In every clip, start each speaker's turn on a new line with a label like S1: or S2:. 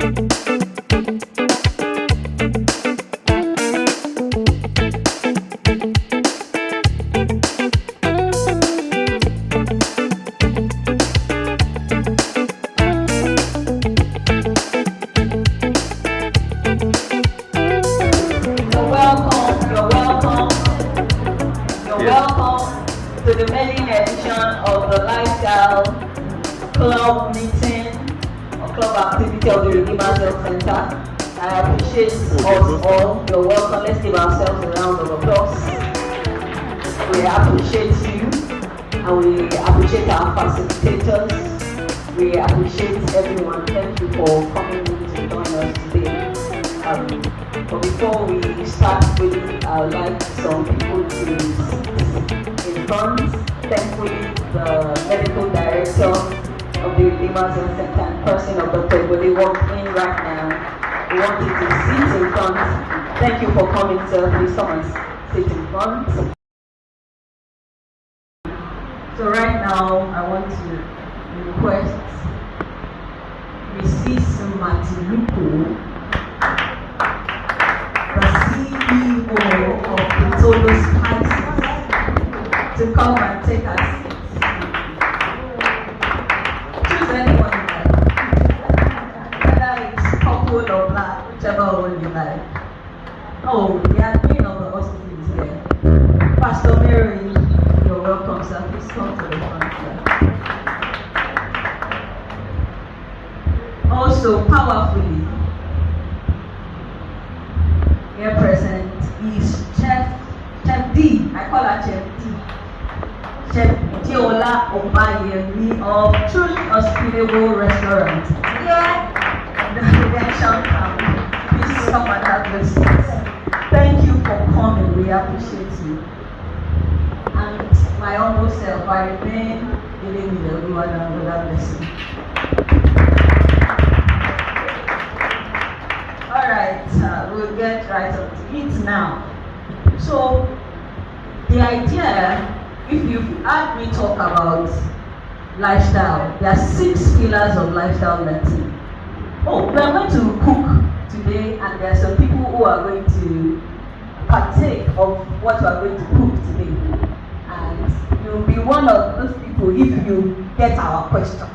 S1: To the maiden edition of the Lifestyle Club meeting or club activity of the Redeemer's Health Center. I appreciate us all. You're welcome. Let's give ourselves a round of applause. We appreciate you and we appreciate our facilitators. We appreciate everyone. Thank you for coming to join us today. But before we start with, I would like some people to sit in front. Thankfully, the medical director of the Redeemer's Health Center and person of Dr. Ibode walked in right now. We want you to sit in front. Thank you for coming, sir. Please come and sit in front. So right now, I want to request Mrs. Matiluku, the CEO of Pitolo Spices, to come and take a seat. Choose anyone you like. Whether it's purple or black, whichever one you like. Oh, the admin of the hospital is here. Pastor Mary, you're welcome, sir. Please come to the front here. Also, powerfully, here present is Chef D. I call her Chef D. Chef Diola Obayemi of Truly Hospitable Restaurant. Yeah, the redemption family. Please come and have your seats. Thank you for coming. We appreciate you. And my humble self, I remain giving you everyone another blessing. Alright, we'll get right up to it now. So, the idea, if you've heard me talk about lifestyle, there are 6 pillars of lifestyle medicine. Oh, we are going to cook today, and there are some people who are going to partake of what we are going to cook today. And you'll be one of those people if you get our question.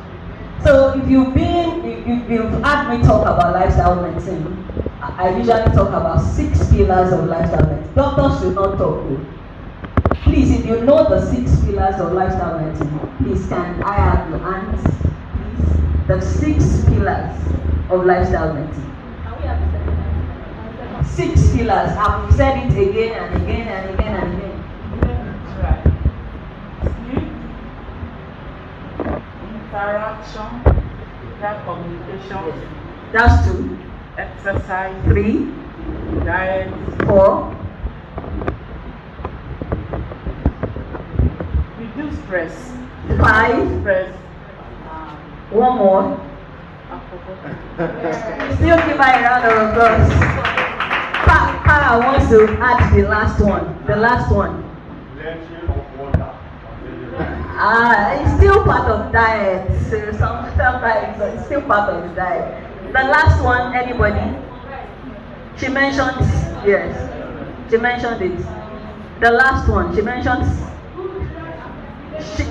S1: So if you've heard me talk about lifestyle medicine, I usually talk about 6 pillars of lifestyle medicine. Doctors should not talk. Please, if you know the 6 pillars of lifestyle medicine, please can I have your hands, please? The 6 pillars of lifestyle medicine. 6 pillars. I've said it again and again and again and again.
S2: Interaction, that communication.
S1: That's 2.
S2: Exercise.
S1: 3.
S2: Diet.
S1: 4.
S2: Reduce stress.
S1: 5.
S2: Stress.
S1: One more. Still give my round of applause. Para wants to add the last one. The last one. It's still part of diet. So sometimes it's still part of the diet. The last one, anybody? She mentioned, yes. She mentioned it. The last one, she mentioned.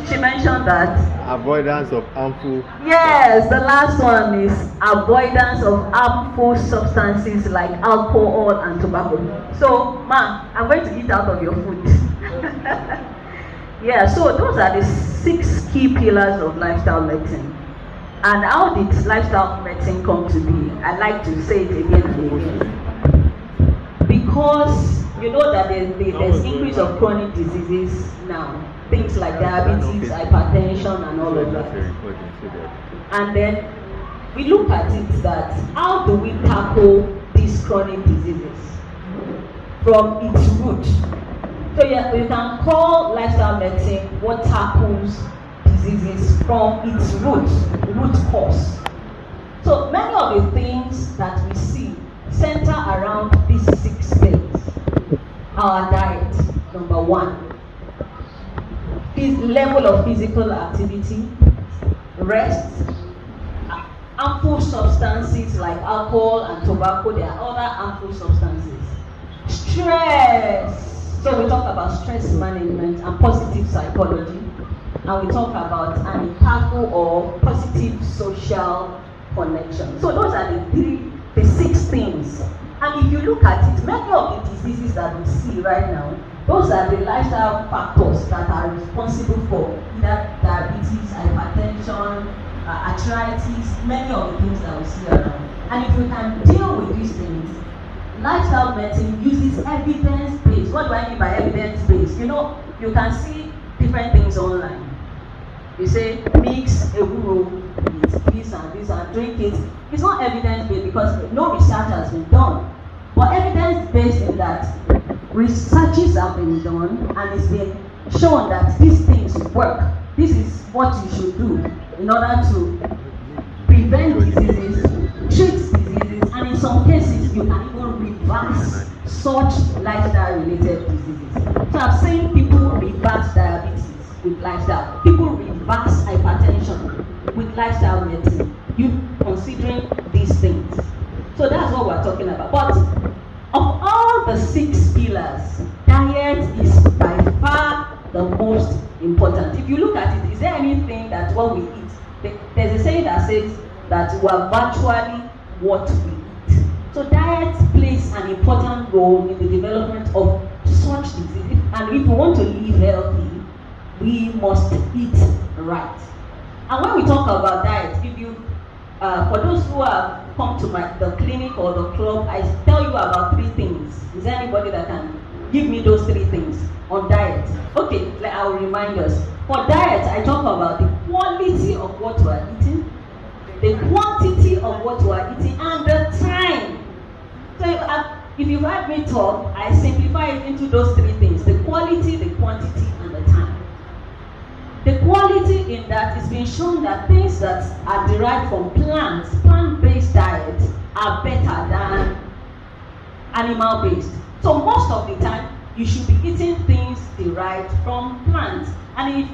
S1: She mentioned that.
S3: Avoidance of harmful.
S1: Yes, the last one is avoidance of harmful substances like alcohol and tobacco. So, ma, I'm going to eat out of your food. Yeah, so those are the 6 key pillars of lifestyle medicine. And how did lifestyle medicine come to be? I like to say it again and again. Because you know that there's increase of chronic diseases now. Things like diabetes, hypertension, and all of that. And then we look at it that how do we tackle these chronic diseases from its root? So yeah, we can call lifestyle medicine what tackles diseases from its root cause. So many of the things that we see center around these 6 things. Our diet, number 1. Level of physical activity, rest, harmful substances like alcohol alcohol and tobacco, there are other harmful substances. Stress. So we talk about stress management and positive psychology, and we talk about an impactful or positive social connection. So those are the 6 things. And if you look at it, many of the diseases that we see right now, those are the lifestyle factors that are responsible for either diabetes, hypertension, arthritis, many of the things that we see around. And if we can deal with these things, lifestyle medicine uses evidence-based. What do I mean by evidence-based? You know, you can see different things online. You say, mix a guru with this and drink it. It's not evidence-based because no research has been done. But evidence-based in that researches have been done and it's been shown that these things work. This is what you should do in order to prevent diseases, treat diseases, and in some cases you can even reverse such lifestyle-related diseases. So I've seen people reverse diabetes with lifestyle, people reverse hypertension with lifestyle medicine. You considering these things. So that's what we're talking about. But of all the 6 pillars, diet is by far the most important. If you look at it, is there anything that what we eat? There's a saying that says that we are virtually what we eat. So diet plays an important role in the development of such diseases. And if we want to live healthy, we must eat right. And when we talk about diet, if you for those who have come to the clinic or the club, I tell you about 3 things. Is there anybody that can give me those 3 things on diet? Okay, I will remind us. For diet, I talk about the quality of what we are eating, the quantity of what we are eating, and the time. So if you've heard me talk, I simplify it into those 3 things: the quality, the quantity, and the time. The quality in that is being shown that things that are derived from plants, plant-based diet, are better than animal-based. So most of the time, you should be eating things derived from plants. And if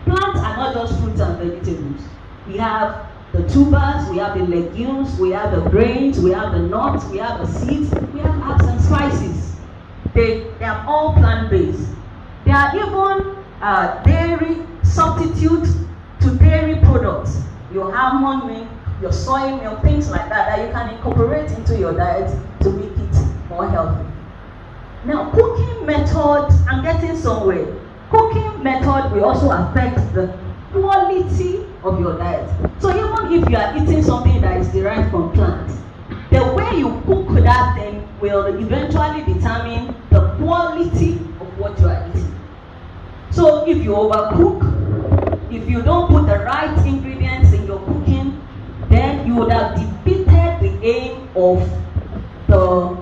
S1: plants are not just fruits and vegetables, we have the tubers, we have the legumes, we have the grains, we have the nuts, we have the seeds, we have herbs and spices. They are all plant-based. There are even dairy substitute to dairy products, your almond milk, your soy milk, things like that you can incorporate into your diet to make it more healthy. Now, cooking methods, I'm getting somewhere. Cooking method will also affect the quality of your diet. So even if you are eating something that is derived from plants, the way you cook that thing will eventually determine the quality of what you are eating. So if you overcook, if you don't put the right ingredients in your cooking, then you would have defeated the aim of the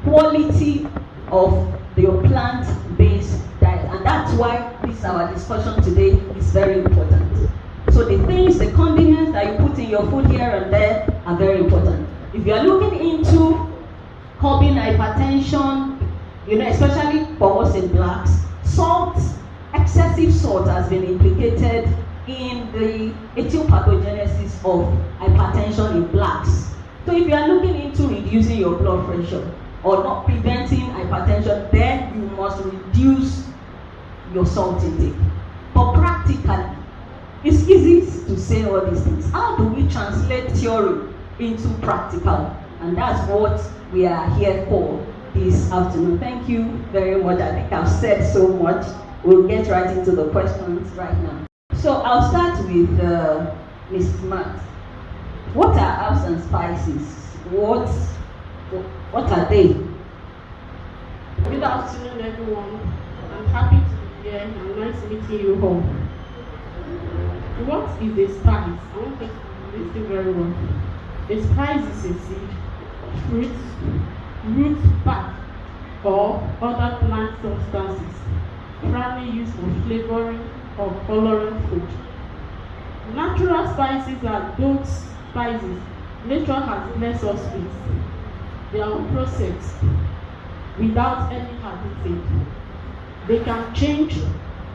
S1: quality of your plant-based diet. And that's why our discussion today is very important. So the things, the condiments that you put in your food here and there are very important. If you are looking into curbing hypertension, especially for us in blacks, salt, excessive salt has been implicated in the etiopathogenesis of hypertension in blacks. So if you are looking into reducing your blood pressure or not preventing hypertension, then you must reduce your salt intake. But practically, it's easy to say all these things. How do we translate theory into practical? And that's what we are here for this afternoon. Thank you very much. I think I've said so much. We'll get right into the questions right now. So I'll start with Ms. Matt. What are herbs and spices? What are they?
S4: Good afternoon, everyone. I'm happy to be here and nice meeting you all. What is a spice? I want you to listen very well. A spice is a seed, fruit, root, bark, or other plant substances, primarily used for flavoring or coloring food. Natural spices are those spices nature has blessed us with. They are unprocessed, without any additive. They can change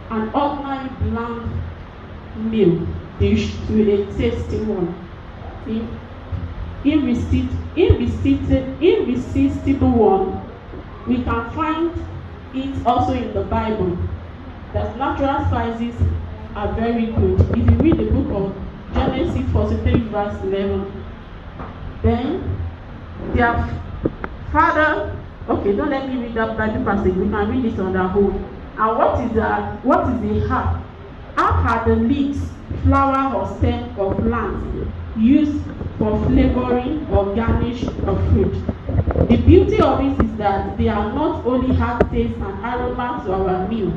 S4: an ordinary bland meal dish to a tasty one. See? irresistible one, we can find it also in the Bible, that natural spices are very good. If you read the book of Genesis 43 verse 11, then their father, okay, don't let me read that Bible passage, we can read it on our own. And what is a herb? Herb are the leaves, flower or stem of plants used for flavoring or garnish of fruit. The beauty of it is that they are not only have taste and aroma to our meal,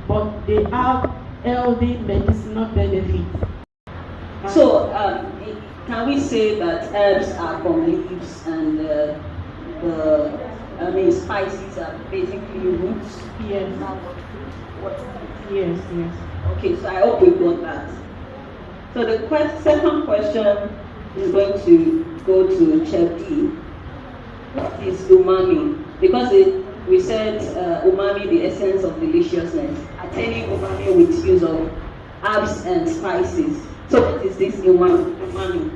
S4: but they have healthy medicinal benefits.
S1: So, can we say that herbs are from leaves and spices are basically roots?
S4: Yes. Yes.
S1: Okay, so I hope we got that. So the second question is going to go to Chef D. What is umami? Because we said umami, the essence of deliciousness, attaining umami with use of herbs and spices. So what is this umami?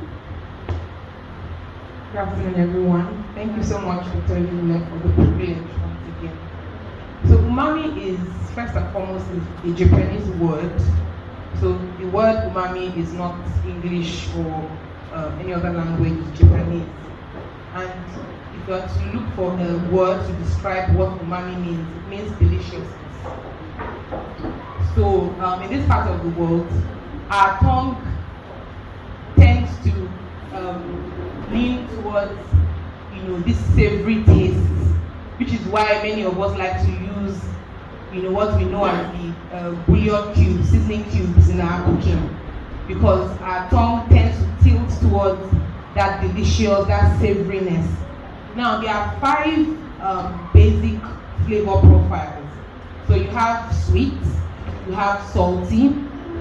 S5: Good afternoon, everyone. Thank you so much, Dr. Lule, for the privilege once again. So umami is, first and foremost, a Japanese word. So the word umami is not English or any other language, it's Japanese. And if you are to look for a word to describe what umami means, it means deliciousness. So in this part of the world, our tongue tends to lean towards, this savory taste, which is why many of us like to use, what we know as the bouillon cubes, seasoning cubes in our cooking, because our tongue tends to tilt towards that delicious, that savoriness. Now, there are 5 basic flavor profiles. So you have sweet, you have salty,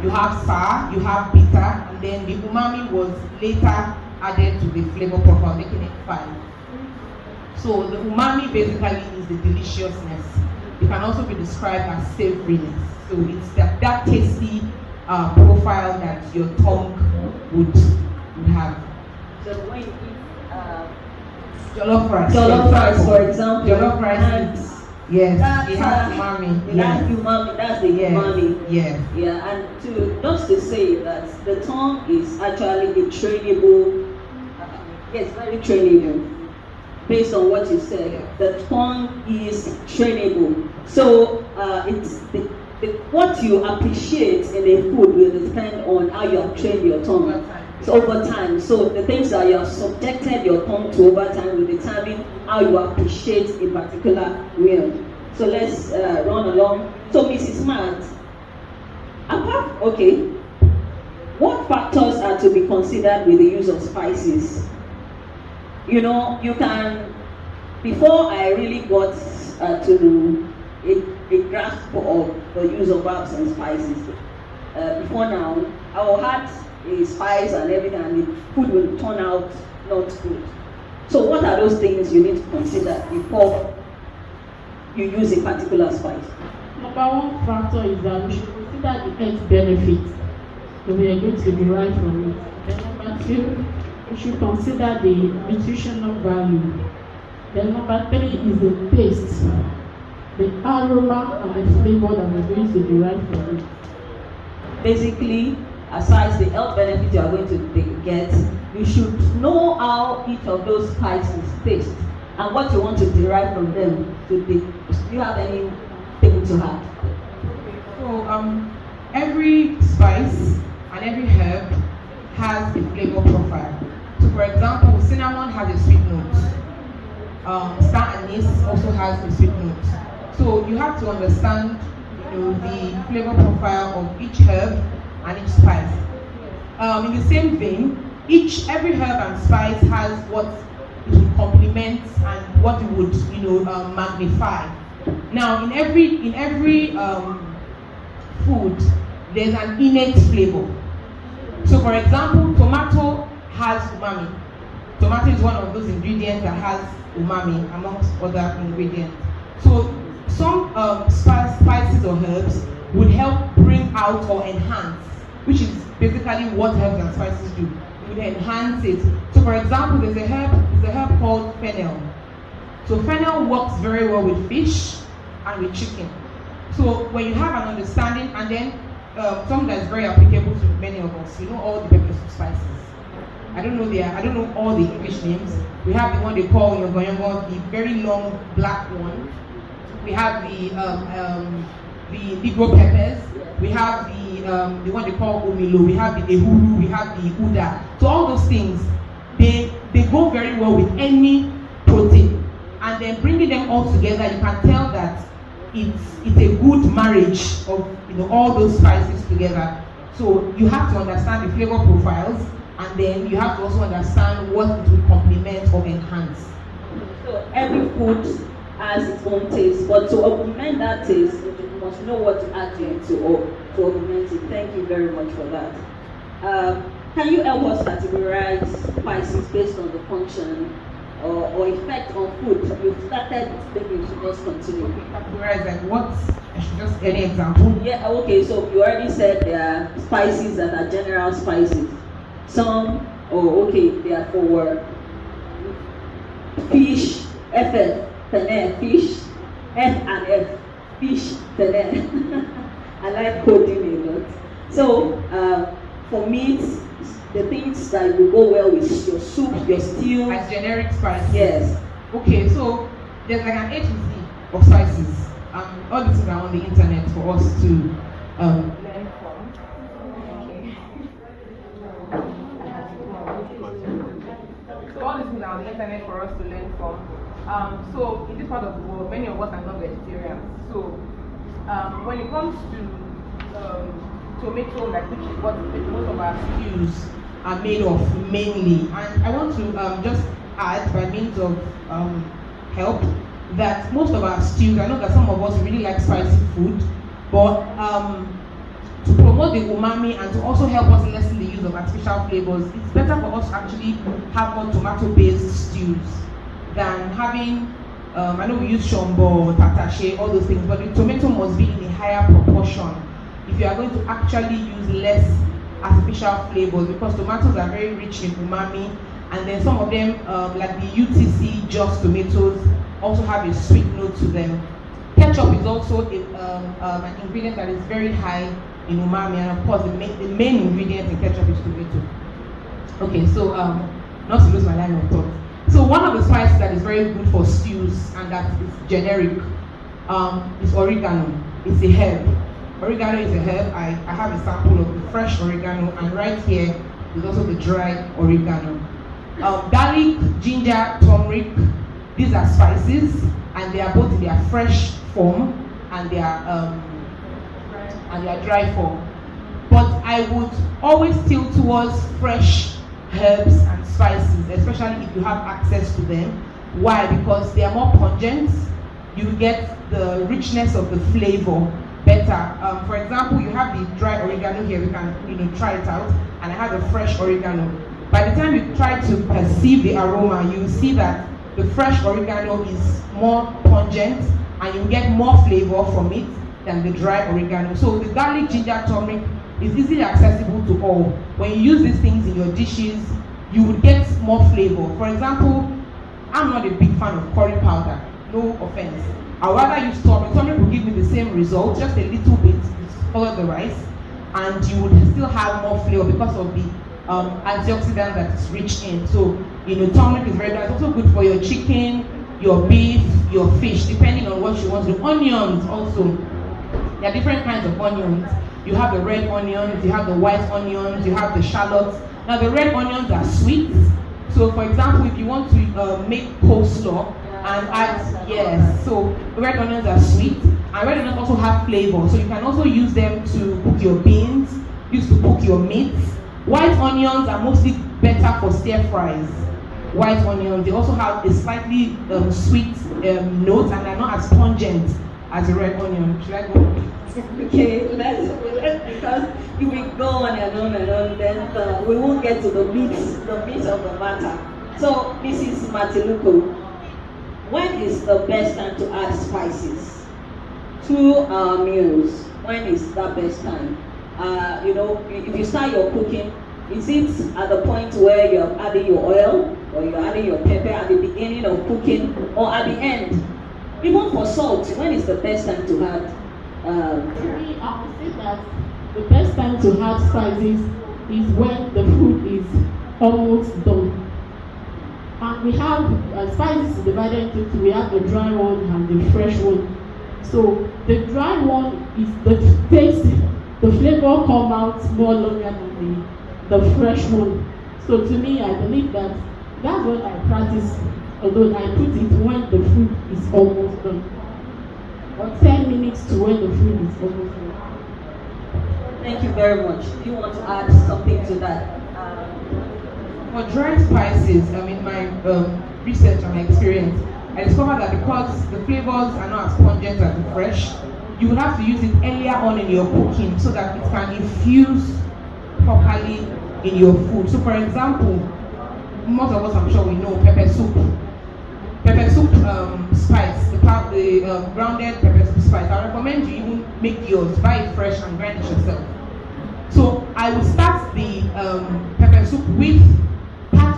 S5: you have sour, you have bitter, and then the umami was later added to the flavor profile, making it 5. So the umami basically is the deliciousness. It can also be described as savoriness. So it's that tasty profile that your tongue would have.
S1: So when you eat
S5: jollof rice,
S1: for example,
S5: jollof rice. Yes, it has umami.
S1: That's umami. That's the umami.
S5: Yes.
S1: Yeah, and just to say that the tongue is actually a trainable. Yes, very trainable. Based on what you said, the tongue is trainable. So it's what you appreciate in a food will depend on how you have trained your tongue. So over time. So the things that you have subjected your tongue to over time will determine how you appreciate a particular meal. So let's run along. So Mrs. Matt, what factors are to be considered with the use of spices? You can, before I really got to a grasp of the use of herbs and spices, before now, I will add a spice and everything, and the food will turn out not good. So what are those things you need to consider before you use a particular spice?
S4: Number 1 factor is that we should consider the health benefits that we are going to derive from it. Then number 2, we should consider the nutritional value. Then number 3 is the taste, the aroma and the flavor that we're going to derive from it.
S1: Basically, aside the health benefits you are going to get, you should know how each of those spices taste and what you want to derive from them. Do you have anything to add?
S5: So every spice and every herb has a flavor profile. So for example, cinnamon has a sweet note. Star anise also has a sweet note. So you have to understand the flavor profile of each herb and each spice. In the same vein, every herb and spice has what it would complement and what it would magnify. Now in every food there's an innate flavor. So for example, tomato has umami. Tomato is one of those ingredients that has umami amongst other ingredients. So some spices or herbs would help bring out or enhance, which is basically what herbs and spices do. would enhance it. So for example, there's a herb called fennel. So fennel works very well with fish and with chicken. So when you have an understanding, and then something that's very applicable to many of us, you know all the pepper spices. I don't know all the English names. We have the one they call yongo, the very long black one. We have the Negro peppers. We have the one they call omilo. We have the ehuru. We have the uda. So all those things, they go very well with any protein. And then bringing them all together, you can tell that it's a good marriage of all those spices together. So you have to understand the flavor profiles, and then you have to also understand what it will complement or enhance.
S1: So every food has its own taste, but to augment that taste, you must know what to add to it to augment it. Thank you very much for that. Can you help us categorize spices based on the function or effect on food? You've started, maybe you should just continue.
S5: Categorize like what? Just any example?
S1: Yeah, okay, so you already said there are spices that are general spices. Some, they are for fish, fish, F and F, fish, I like coding a lot. So, for meat, the things that will go well with your soup, your stew.
S5: As generic spices?
S1: Yes.
S5: Okay, so there's like an A to Z of spices. All these things are on the internet for us to learn from. So all these things are on the internet for us to learn from. So in this part of the world, many of us are not vegetarians. So when it comes to tomato, like which is what most of our stews are made of mainly, and I want to just add by means of help that most of our stews, I know that some of us really like spicy food, but to promote the umami and to also help us lessen the use of artificial flavors, it's better for us to actually have more tomato-based stews than having, I know we use shombo, tatashe, all those things, but the tomato must be in a higher proportion if you are going to actually use less artificial flavors, because tomatoes are very rich in umami, and then some of them, like the UTC just tomatoes, also have a sweet note to them. Ketchup is also an ingredient that is very high in umami, and of course the main ingredient in ketchup is tomato. Okay, so not to lose my line of thought. So one of the spices that is very good for stews and that is generic is oregano. It's a herb. Oregano is a herb. I have a sample of the fresh oregano, and right here is also the dry oregano. Garlic, ginger, turmeric, these are spices, and they are both in their fresh form and their dry form. But I would always tilt towards fresh herbs and spices, especially if you have access to them. Why? Because they are more pungent. You get the richness of the flavor better. For example, you have the dry oregano here. We can try it out, and I have the fresh oregano. By the time you try to perceive the aroma, you will see that the fresh oregano is more pungent, and you get more flavor from it than the dry oregano. So the garlic, ginger, turmeric is easily accessible to all. When you use these things in your dishes, you would get more flavor. For example, I'm not a big fan of curry powder, no offense. I'd rather use turmeric. Turmeric will give me the same result, just a little bit to color the rice, and you would still have more flavor because of the antioxidant that it's rich in. So, turmeric is very good. It's also good for your chicken, your beef, your fish, depending on what you want to do. Onions also. There are different kinds of onions. You have the red onions, you have the white onions, you have the shallots. Now the red onions are sweet. So for example, if you want to make coleslaw and add, yes, so red onions are sweet, and red onions also have flavor. So you can also use them to cook your beans, use to cook your meats. White onions are mostly better for stir fries. White onions, they also have a slightly sweet note, and they're not as pungent as a red onion. Should I go?
S1: Okay, let's because if we go on and on and on, then we won't get to the meat of the matter. So, Mrs. Matiluko, when is the best time to add spices to our meals? When is that best time? If you start your cooking, Is it at the point where you're adding your oil or you're adding your pepper at the beginning of cooking or at the end? Even for salt, when is the best time to add?
S4: To me, I would say that the best time to add spices is when the food is almost done. And we have spices divided into two. We have the dry one and the fresh one. So the dry one is the taste, the flavor come out more longer than the fresh one. So to me, I believe that that's what I practice, although I put it when the food is almost done. Or 10 minutes to when the food is almost done.
S1: Thank you very much. Do you want to add something to that?
S5: For dry spices, in my research and my experience, I discovered that because the flavors are not as pungent as the fresh, you would have to use it earlier on in your cooking so that it can infuse properly in your food. So for example, most of us, I'm sure we know pepper soup. Pepper soup spice, the grounded pepper soup spice. I recommend you even make yours, buy it fresh and grind it yourself. So I will start the pepper soup with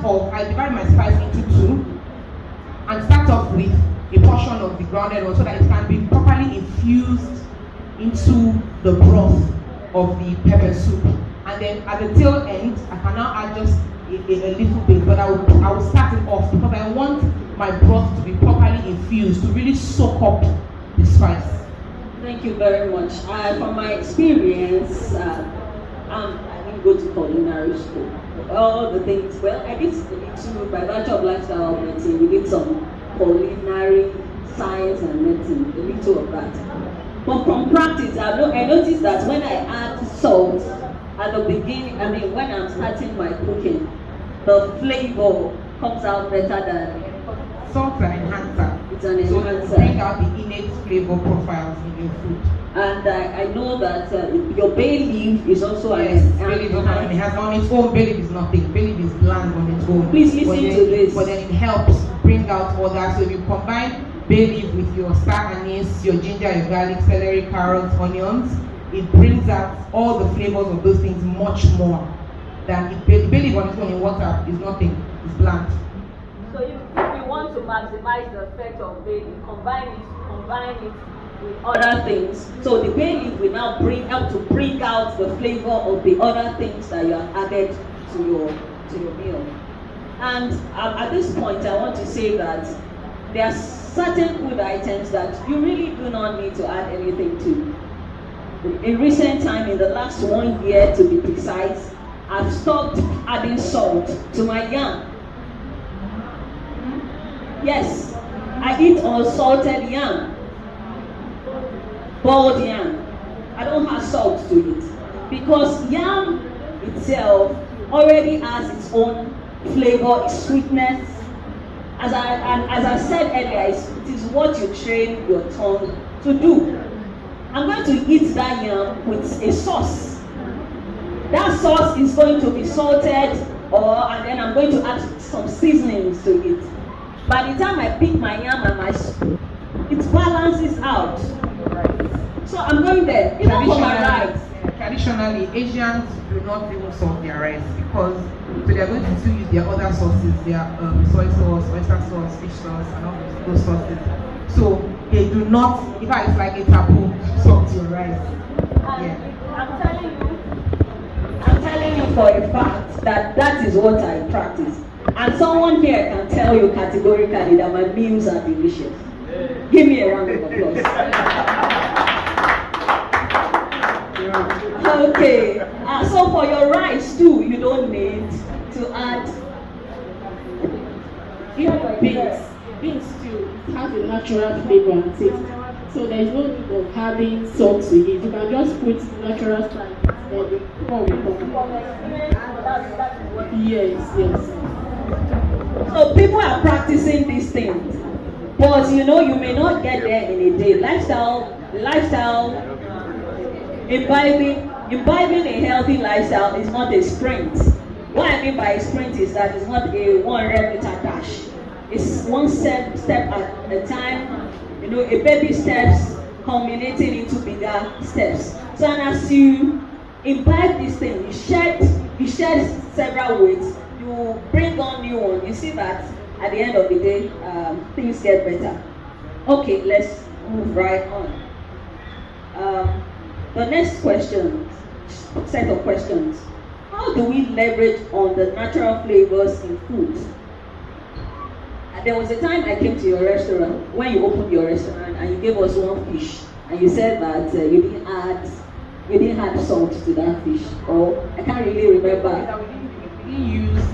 S5: I divide my spice into two and start off with a portion of the grounded one so that it can be properly infused into the broth of the pepper soup. And then at the tail end, I can now add just a little bit, but I will start it off because I want my broth to be properly infused, to really soak up the spice.
S1: Thank you very much. From my experience, I didn't go to culinary school. All the things, well, I did too, by virtue of lifestyle medicine, we did some culinary science and medicine, a little of that. But from practice, I noticed that when I add salt at the beginning, when I'm starting my cooking, the flavor comes out better than
S5: salt and enhancer.
S1: It's an enhancer.
S5: So bring out the innate flavor profiles in your food.
S1: And I know that your bay leaf is also
S5: yes, bay leaf it has on its own. Bay leaf is nothing. Bay leaf is bland on its own.
S1: Please listen to this.
S5: But then it helps bring out all that. So if you combine bay leaf with your star anise, your ginger, your garlic, celery, carrots, onions, it brings out all the flavors of those things much more than if bay leaf on its own in water is nothing. It's bland.
S1: So if you want to maximize the effect of bay leaf, combine it with other things. So the bay leaf will now help to bring out the flavor of the other things that you have added to your meal. And at this point, I want to say that there are certain food items that you really do not need to add anything to. In recent time, in the last 1 year to be precise, I've stopped adding salt to my yam. Yes, I eat unsalted yam. Boiled yam. I don't have salt to it because yam itself already has its own flavor, its sweetness. As I said earlier, it is what you train your tongue to do. I'm going to eat that yam with a sauce. That sauce is going to be salted, and then I'm going to add some seasonings to it. By the time I pick my yam and it balances out. So I'm going there, even for my rice.
S5: Traditionally, Asians do not even salt their rice because they are going to still use their other sauces, their soy sauce, oyster sauce, fish sauce, and all those sauces. So they do not, in fact, it's like a taboo to salt your rice.
S1: I'm telling you for a fact that is what I practice. And someone here can tell you categorically that my meals are delicious. Give me a round of applause. Okay, so for your rice too, you don't need to add
S4: beans too. It has a natural flavor and taste. So there is no need of having salt to it. You can just put natural spices and the pour will come. Yes.
S1: So people are practicing these things, but you may not get there in a day. Lifestyle, imbibing a healthy lifestyle is not a sprint. What I mean by a sprint is that it's not a 100-meter dash. It's one step at a time. A baby steps culminating into bigger steps. So and as you imbibe this thing, you shed you share several weights, you bring on new one, you see that at the end of the day, things get better. Okay, let's move right on. The next question, set of questions. How do we leverage on the natural flavors in food? There was a time I came to your restaurant, when you opened your restaurant, and you gave us one fish, and you said that you didn't add salt to that fish, or I can't really remember.
S5: We didn't use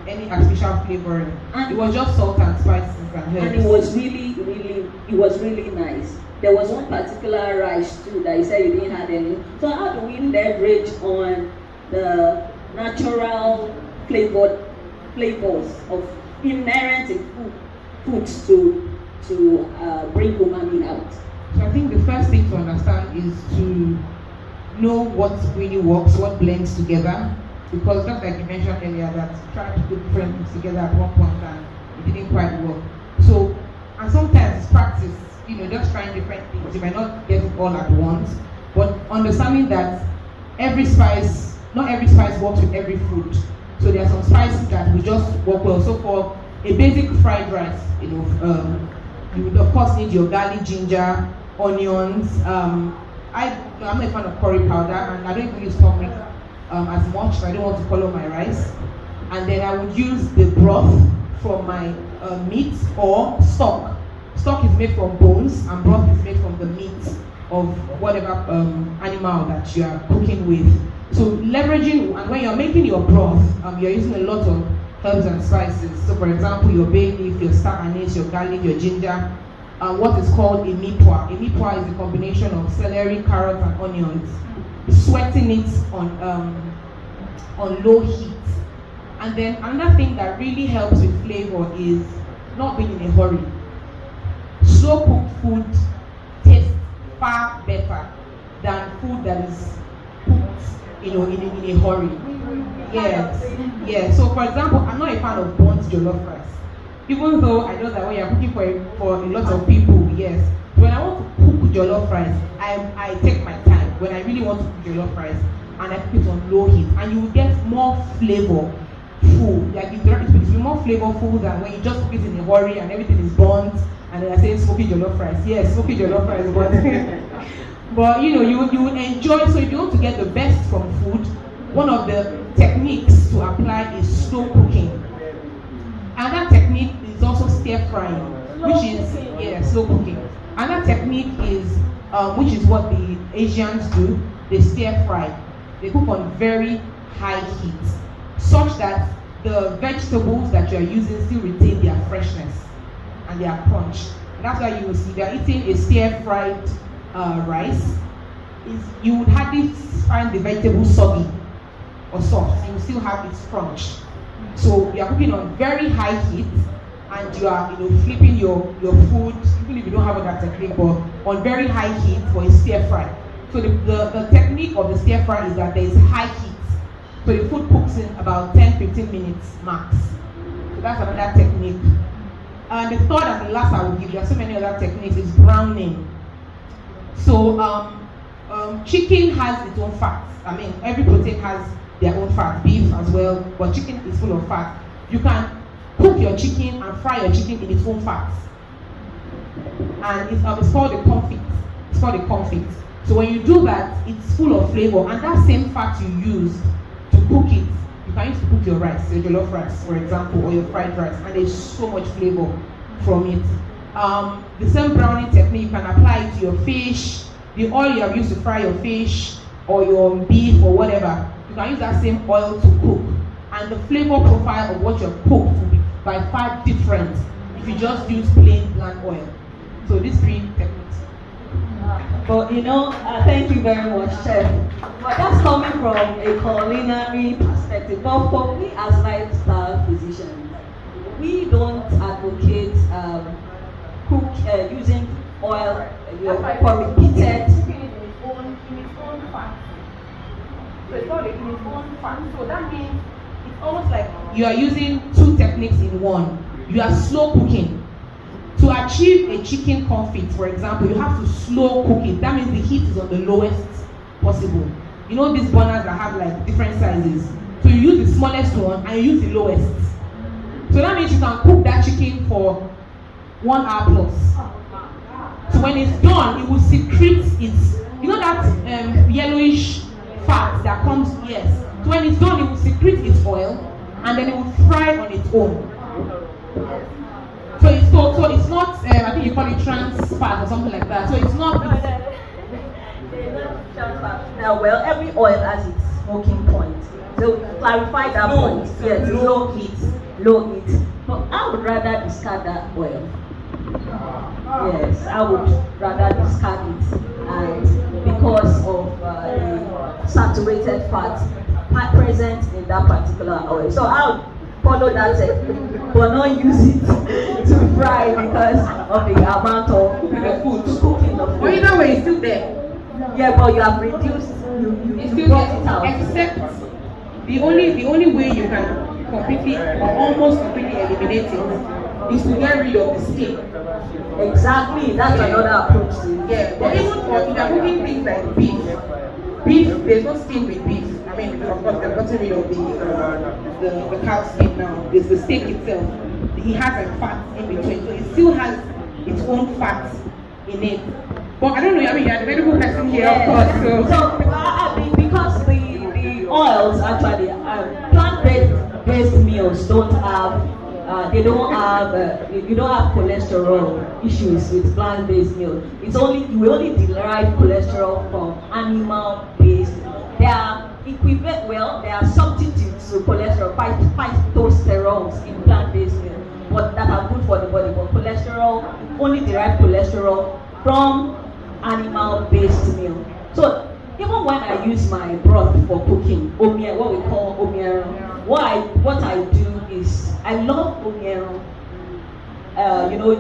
S5: any artificial flavoring. It was just salt and spices and herbs.
S1: And it was really nice. There was one particular rice too that you said you didn't have any. So how do we leverage on the natural flavors of inherent in foods to bring umami out?
S5: So I think the first thing to understand is to know what really works, what blends together. Because just like you mentioned earlier, that you tried to put different things together at one point and it didn't quite work. So, and sometimes it's practice, just trying different things. You might not get it all at once, but understanding that not every spice works with every food. So there are some spices that will just work well. So for a basic fried rice, you would of course need your garlic, ginger, onions. I'm a fan of curry powder, and I don't even use turmeric as much. So I don't want to color my rice. And then I would use the broth from my meat or stock. Stock is made from bones, and broth is made from the meat of whatever animal that you are cooking with. So leveraging, and when you're making your broth, you're using a lot of herbs and spices. So for example, your bay leaf, your star anise, your garlic, your ginger, what is called a mipwa. A mipwa is a combination of celery, carrots, and onions. Sweating it on low heat. And then another thing that really helps with flavor is not being in a hurry. Slow cooked food tastes far better than food that is cooked, in a hurry. Yes. So for example, I'm not a fan of burnt jollof rice. Even though I know that when you're cooking for a lot of people, yes. When I want to cook jollof rice, I take my time. When I really want to cook jollof rice, and I put it on low heat, and you will get more flavor. Food, like it will be more flavorful than when you just cook it in a hurry and everything is burnt and then I say smoky jollof rice. Yes, smoky jollof rice, but you will enjoy. So if you want to get the best from food, one of the techniques to apply is slow cooking. Another technique is also stir frying, which is slow cooking. Another technique is which is what the Asians do. They stir fry. They cook on very high heat, such that the vegetables that you are using still retain their freshness and their crunch. And that's why you will see they're eating a stir-fried rice. You would hardly find the vegetable soggy or soft. You will still have its crunch. So you are cooking on very high heat, and you are flipping your food, even if you don't have that technique, but on very high heat for a stir-fry. So the technique of the stir-fry is that there is high heat. So the food cooks in about 10-15 minutes max. So that's another technique. And the third and the last I will give, there are so many other techniques, is browning. So chicken has its own fats. I mean, every protein has their own fat, beef as well, but chicken is full of fat. You can cook your chicken and fry your chicken in its own fats. And it's called a confit. It's called a confit. So when you do that, it's full of flavor, and that same fat you use to cook it, you can use to cook your rice, your jollof rice, for example, or your fried rice, and there's so much flavor from it. The same browning technique, you can apply it to your fish, the oil you have used to fry your fish, or your beef, or whatever. You can use that same oil to cook, and the flavor profile of what you have cooked will be by far different if you just use plain bland oil. So these three techniques.
S1: But thank you very much, Chef. But that's coming from a culinary perspective. But for me as lifestyle physicians, we don't advocate using oil for repeated.
S5: In its own fat. So it's not in its own fat. So that means it's almost like you are using two techniques in one. You are slow cooking. To achieve a chicken confit, for example, you have to slow cook it. That means the heat is on the lowest possible. These burners that have like different sizes. So you use the smallest one and you use the lowest. So that means you can cook that chicken for 1 hour plus. So when it's done, it will secrete its, you know that yellowish fat that comes, yes. So when it's done, it will secrete its oil and then it will fry on its own. So it's not, I think you call it trans fat or something like that. So it's not.
S1: Now, well, every oil has its smoking point. So clarify that point. Yes, low heat. But I would rather discard that oil. Yes, I would rather discard it, and because of the saturated fat present in that particular oil. So I would follow that but not use it to fry because of the amount of cooking the food.
S5: But either way, it's still there.
S1: Yeah, but you have reduced. You brought it out.
S5: Except the only way you can completely or almost completely eliminate it is to get rid of the skin.
S1: Exactly, that's another approach to it.
S5: Yeah, but even if you're cooking things like beef, there's no skin with beef. I mean, of course, they've gotten rid of the cow skin now. There's the steak itself. It has a fat in between, so it still has its own fat in it. But I don't know, I mean, you're the medical person here, of course,
S1: So, I mean, because the oils actually, plant-based meals don't have, you don't have cholesterol issues with plant-based meals. You only derive cholesterol from animal-based. There are substitutes to cholesterol, phytosterols in plant-based meals, but that are good for the body. But cholesterol, only derive cholesterol from animal-based meal. So even when I use my broth for cooking, what we call omiero, what I do is I love omiero. You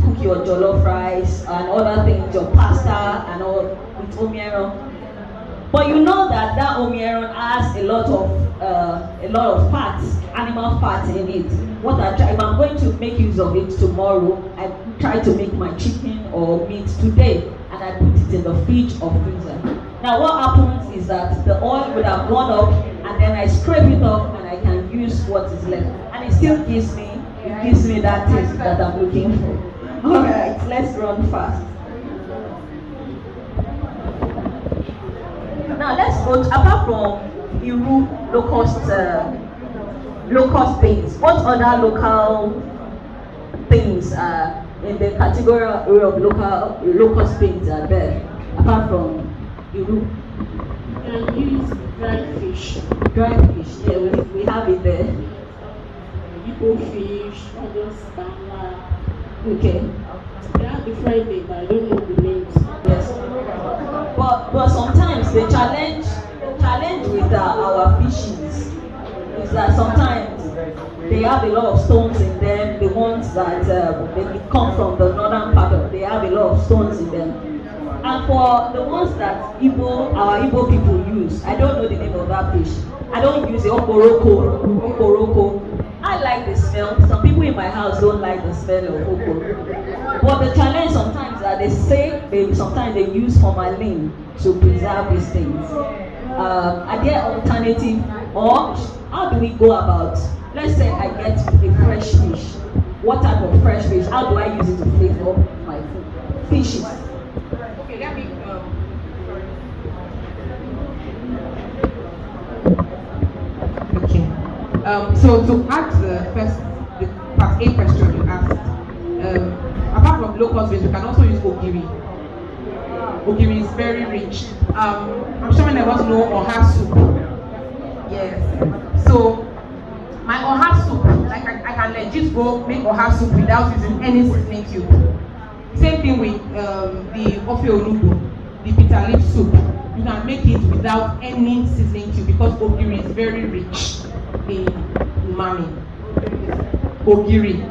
S1: cook your jollof rice and other things, your pasta and all with omiero. But you know that omiero has a lot of fats, animal fats in it. If I'm going to make use of it tomorrow, I try to make my chicken or meat today, and I put it in the fridge or freezer. Now, what happens is that the oil would have gone up, and then I scrape it off, and I can use what is left, and it still gives me that taste that I'm looking for. All right, let's run fast. Now let's go apart from Iru locust beans. What other local things in the category of locust beans are there apart from Iru?
S4: And use dried fish.
S1: Dried fish, yeah, we have it there.
S4: Igbo fish, other spana.
S1: Okay.
S4: They have different names, but I don't know the names.
S1: Yes. But sometimes the challenge with our fishes is that sometimes they have a lot of stones in them. The ones that they come from the northern part they have a lot of stones in them. And for the ones that our Igbo people use, I don't know the name of that fish. I don't use the okoroko. I like the smell. Some people in my house don't like the smell of okoro. But the challenge sometimes that sometimes they use formalin to preserve these things. Are there alternative, or how do we go about? Let's say I get a fresh fish. What type of fresh fish? How do I use it to flavor my food? Fishes.
S5: Okay, let me. Okay. So to add the part A question you asked, apart from locust beans, we can also use ogiri. Ogiri is very rich. I'm sure many of us know oha soup. Yes. So my oha soup, like I can legit go make oha soup without using any seasoning cube. Same thing with the ofe onugbo, the bitter leaf soup. You can make it without any seasoning cube because ogiri is very rich in umami. Ogiri.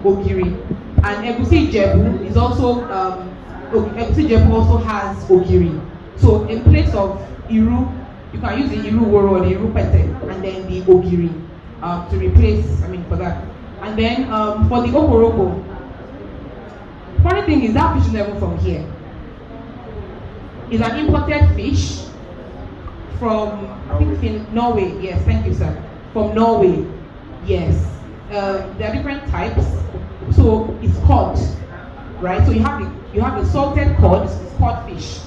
S5: And egusi jebu is also egusi jebu also has ogiri. So in place of iru, you can use the iru woro or the iru pete and then the ogiri to replace. For that. And then for the okoroko, funny thing is that fish level from here is an imported fish from, I think in Norway. Yes, thank you, sir. From Norway. Yes. There are different types. So it's cod, right? So you have the salted cod, it's cod fish.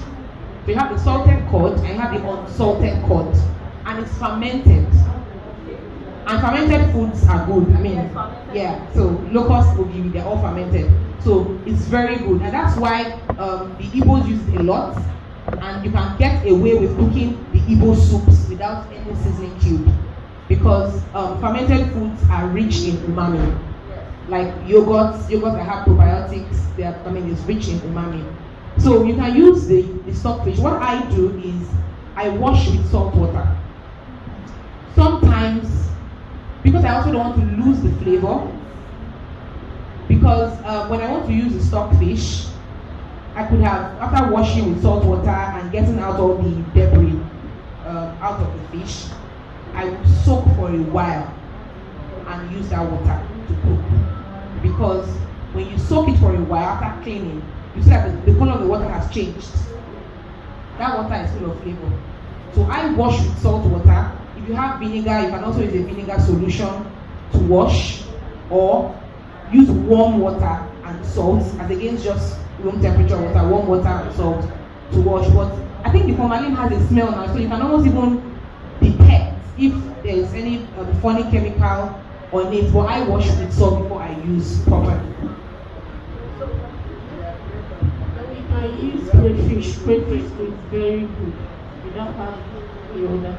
S5: So you have the salted cod and you have the unsalted cod, and it's fermented. And fermented foods are good. I mean, yeah. So locusts, ogi, they're all fermented. So it's very good, and that's why the Igbos use it a lot. And you can get away with cooking the Igbo soups without any seasoning cube, because fermented foods are rich in umami. Like yogurts that have probiotics, it's rich in umami. So you can use the stockfish. What I do is I wash with salt water. Sometimes, because I also don't want to lose the flavor, because when I want to use the stockfish, I could have, after washing with salt water and getting out all the debris out of the fish, I would soak for a while and use that water to cook. Because when you soak it for a while after cleaning, you see that the color of the water has changed. That water is full of flavor. So I wash with salt water. If you have vinegar, you can also use a vinegar solution to wash, or use warm water and salt as against just room temperature water, warm water and salt to wash. But I think the formalin has a smell now, so you can almost even detect if there is any funny chemical on it. But I wash with salt before I use properly.
S4: I use crayfish. Crayfish is very good. You don't have the other.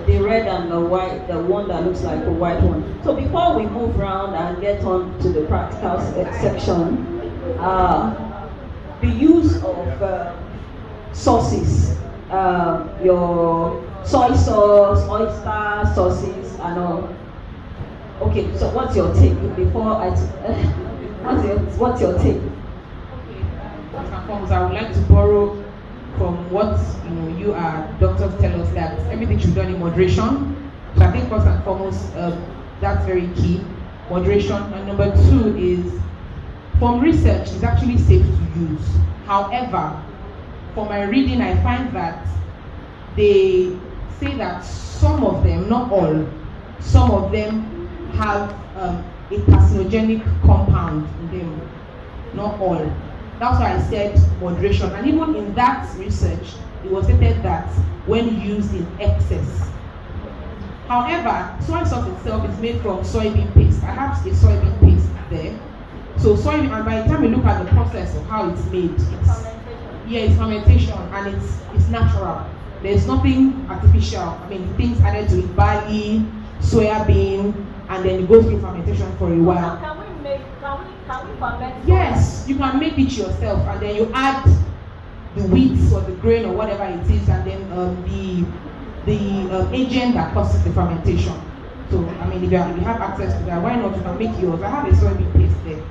S1: The red and the white, the one that looks like a white one. So before we move around and get on to the practical section, the use of sauces, your soy sauce, oyster sauces, and all. Okay, so what's your take before I? What's your take?
S5: I would like to borrow from what you are doctors tell us, that everything should be done in moderation. So I think first and foremost, that's very key, moderation. And number two is, from research, it's actually safe to use. However, from my reading, I find that they say that some of them, not all, some of them have a carcinogenic compound in them. Not all. That's why I said moderation. And even in that research, it was stated that when used in excess. However, soy sauce itself is made from soybean paste. I have a soybean paste there. So soybean, and by the time you look at the process of how it's made, it's fermentation, and it's natural. There's nothing artificial. I mean, things added to it, barley, soya bean, and then it goes through fermentation for a while.
S1: Can we ferment?
S5: Yes, you can make it yourself, and then you add the wheat or the grain or whatever it is, and then the agent that causes the fermentation. So, I mean, if you have access to that, why not? You can make yours. I have a soybean paste there.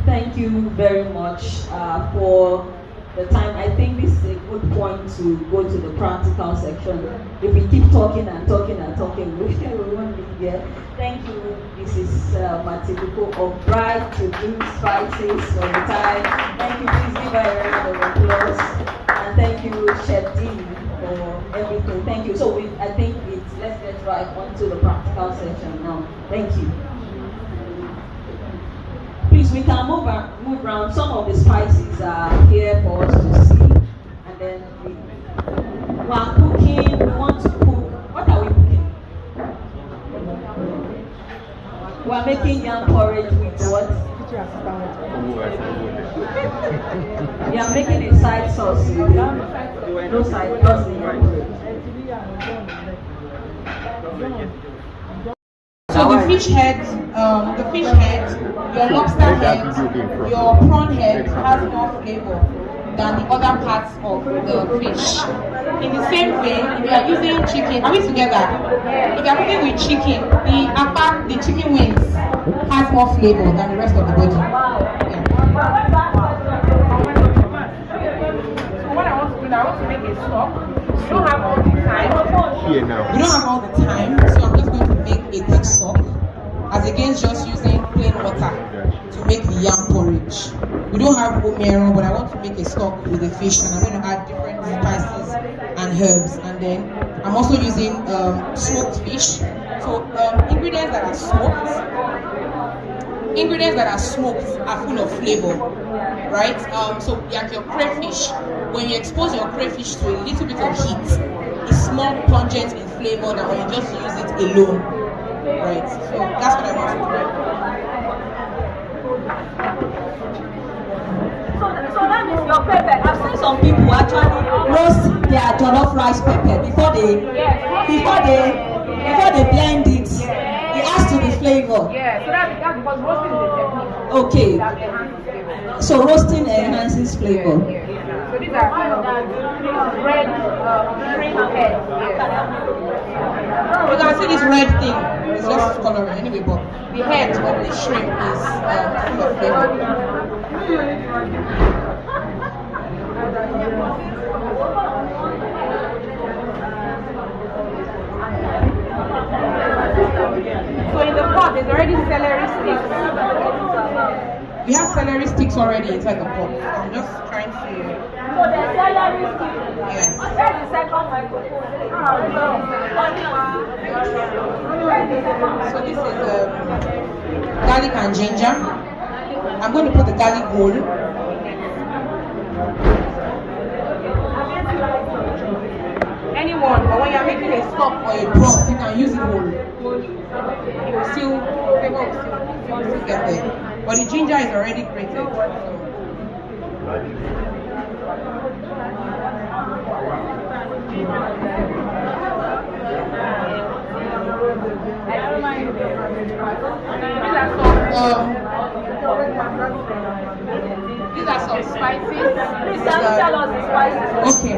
S1: Thank you very much for the time. I think this is a good point to go to the practical section. If we keep talking and talking and talking, we won't be here. Thank you, Mrs. Matibiko of Bright to do spices for the time. Thank you, please give her a round of applause. And thank you, Chef D, for everything. Thank you. So I think let's get right onto the practical section now. Thank you. Please, we can move around. Some of the spices are here for us to see, and then we are cooking. We want to cook. What are we cooking? We are making yam porridge with what? We are making a side sauce. No side, just the yam porridge.
S5: So the fish head, your lobster head, your prawn head has more flavor than the other parts of the fish. In the same way, if you are using chicken, are we together? If you are cooking with chicken, the chicken wings has more flavor than the rest of the body. Yeah. So what I want to do now, I want to make a stock. We don't have all the time.
S3: Here now.
S5: We don't have all the time, so I'm just going to make a thick stock, as against just using plain water to make the yam porridge. We don't have mero, but I want to make a stock with the fish, and I'm going to add different spices and herbs. And then I'm also using smoked fish. So ingredients that are smoked are full of flavor, right? So like your crayfish, when you expose your crayfish to a little bit of heat, it's more pungent in flavor than when you just use it alone, right? So that's what I want to do.
S1: So that means your pepper. I've seen some people actually roast their jollof rice pepper before they blend it. It has to be flavor.
S2: Yeah, so that's because roasting is a technique.
S1: Okay.
S2: That enhances flavor.
S1: So roasting enhances flavor.
S2: Yeah. So these are red shrimp heads.
S5: You can see this red thing. It's just coloring anyway, but the head of the shrimp is full of flavor.
S2: So in the pot, there's already celery sticks.
S5: We have celery sticks already inside the pot. I'm just trying to.
S1: So the celery stick.
S5: Yes.
S1: Where's the second microphone?
S5: So this is garlic and ginger. I'm going to put the garlic whole.
S2: Anyone, but when you're making a stock
S5: Or a broth, you can use it whole. It will still, flavor will still get there. But the ginger is already grated. So. These are some spices.
S1: Please tell us the spices.
S5: Okay.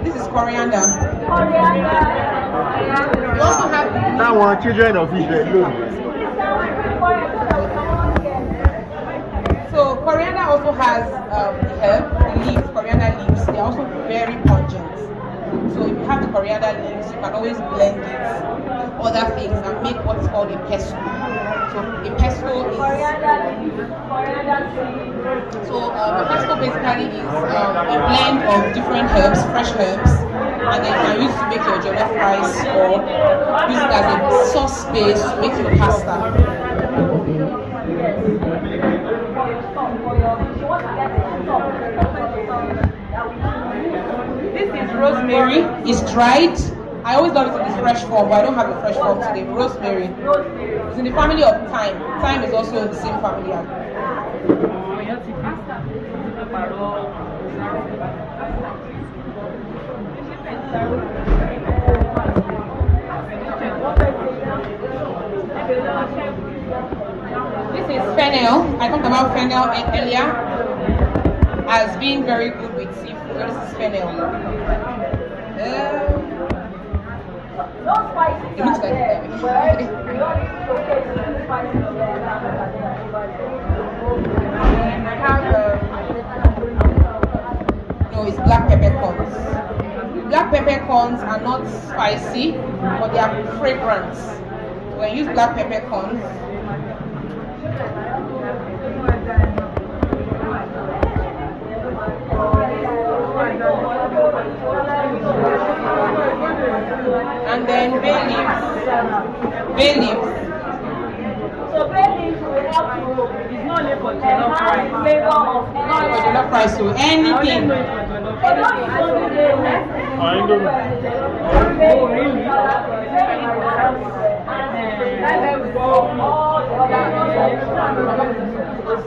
S5: This is coriander.
S1: Coriander.
S5: We also have
S3: That one, children of Israel. Look.
S5: So coriander also has the herb, the leaf, coriander leaves. They are also very pungent. So if you have the coriander leaves, you can always blend it with other things and make what's called a pesto. So a pesto is a pesto basically is a blend of different herbs, fresh herbs, and then you can use it to make your jollof rice or use it as a sauce base to make your pasta. This is rosemary. It's dried. I always love it in its fresh form, but I don't have the fresh form today. Rosemary. It's in the family of thyme. Thyme is also in the same family as. This is fennel. I talked about fennel earlier as being very good with seafood. This is fennel. It looks like I have no, it's black peppercorns. Black peppercorns are not spicy, but they are fragrant. When you use black peppercorns, and then bay leaves. Bay leaves.
S1: So bay leaves will help to enhance the flavor of the
S5: Jollof rice, so anything.
S2: So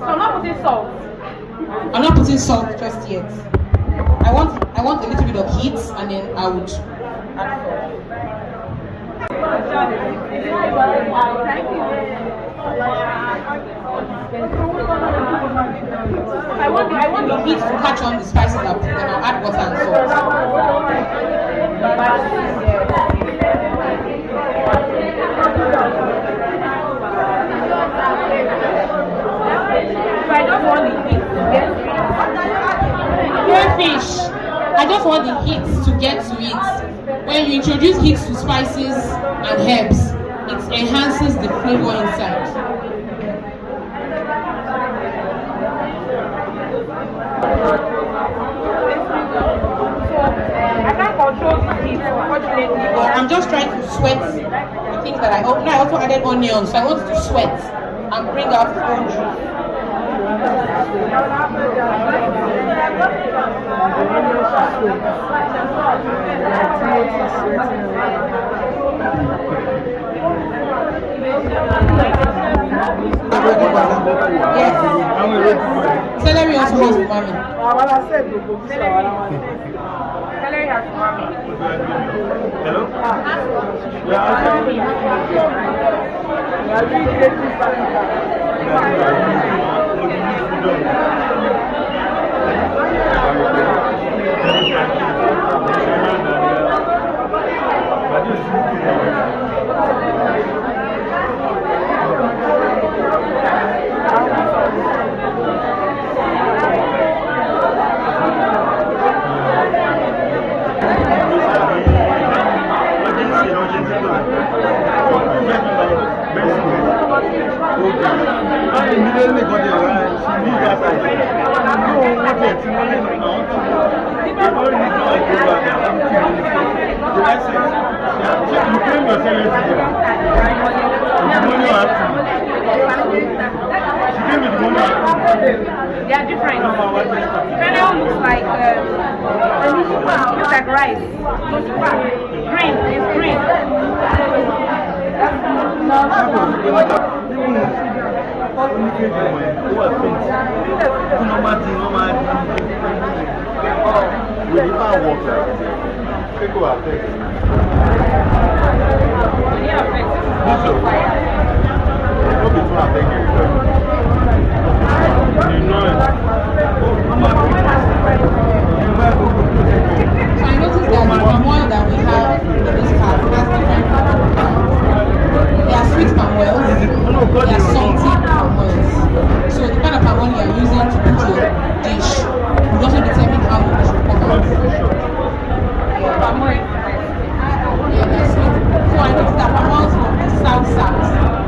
S2: I'm not putting salt.
S5: I'm not putting salt just yet. I want a little bit of heat, and then I would add salt. I want the heat to catch on the spices I put, and I'll add water and salt.
S2: So I don't want the heat to get
S5: Crayfish. I just want the heat to get to it. When you introduce heat to spices and herbs, it enhances the flavor inside.
S2: unfortunately.
S5: But I'm just trying to sweat the things that I also added onions, so I want to sweat and bring out its own juice. Yes. Celery also has umami.
S2: Celery has umami.
S3: Hello? Immediately got it right. She knew that I no, not yet. They've already got it over there. The essence. You claim your salary to them. The money you have to. She came with the money you have to.
S2: They are different. Fennel looks like rice. Green, it's green.
S5: So I noticed that the palm oil that we have in this car has different palm oils. There are sweet palm oils, there are salty palm oils. So the kind of palm oil you are using to cook your dish will also determine how the dish will come out.
S2: Palm oil.
S5: Yeah, they're sweet. So I noticed that palm oils from the south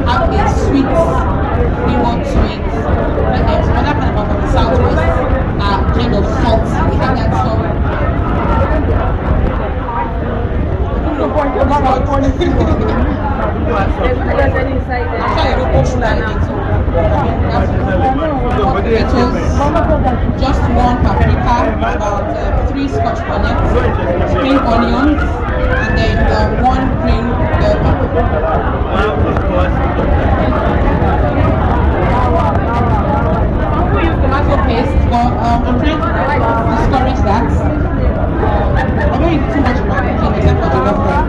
S5: have a sweet, lemon sweet, and then some other kind of palm from the southwest are kind of salty. They have that salt. It was just one paprika, about 3 scotch bonnets, spring onions, and then one green pepper. Some people use tomato paste, but I'm trying to discourage that. I don't eat too much of my cooking except for jollof rice.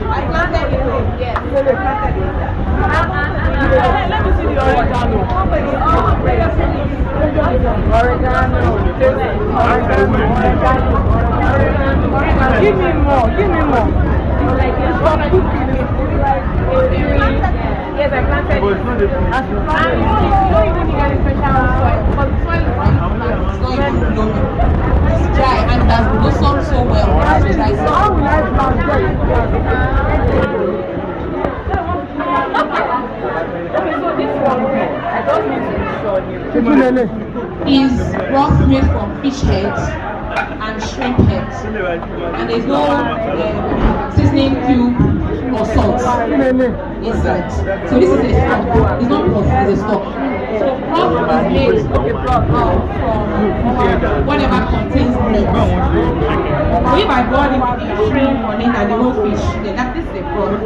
S5: I planted it, yes.
S2: Let me see the oregano. Give me more. Yes, I planted it. You don't even need any special soil because the soil is
S5: It's not even blooming. It's dry and it has blossomed so well. It's dry.
S2: Okay, so this one, I don't need to be sure.
S5: Is broth made from fish heads and shrimp heads, and there's no seasoning cube or salt inside. So this is a stock. It's not broth, it's a stock. So broth is made from whatever contains meat. So if I boil it with the shrimp on it and the whole fish, then this is a broth,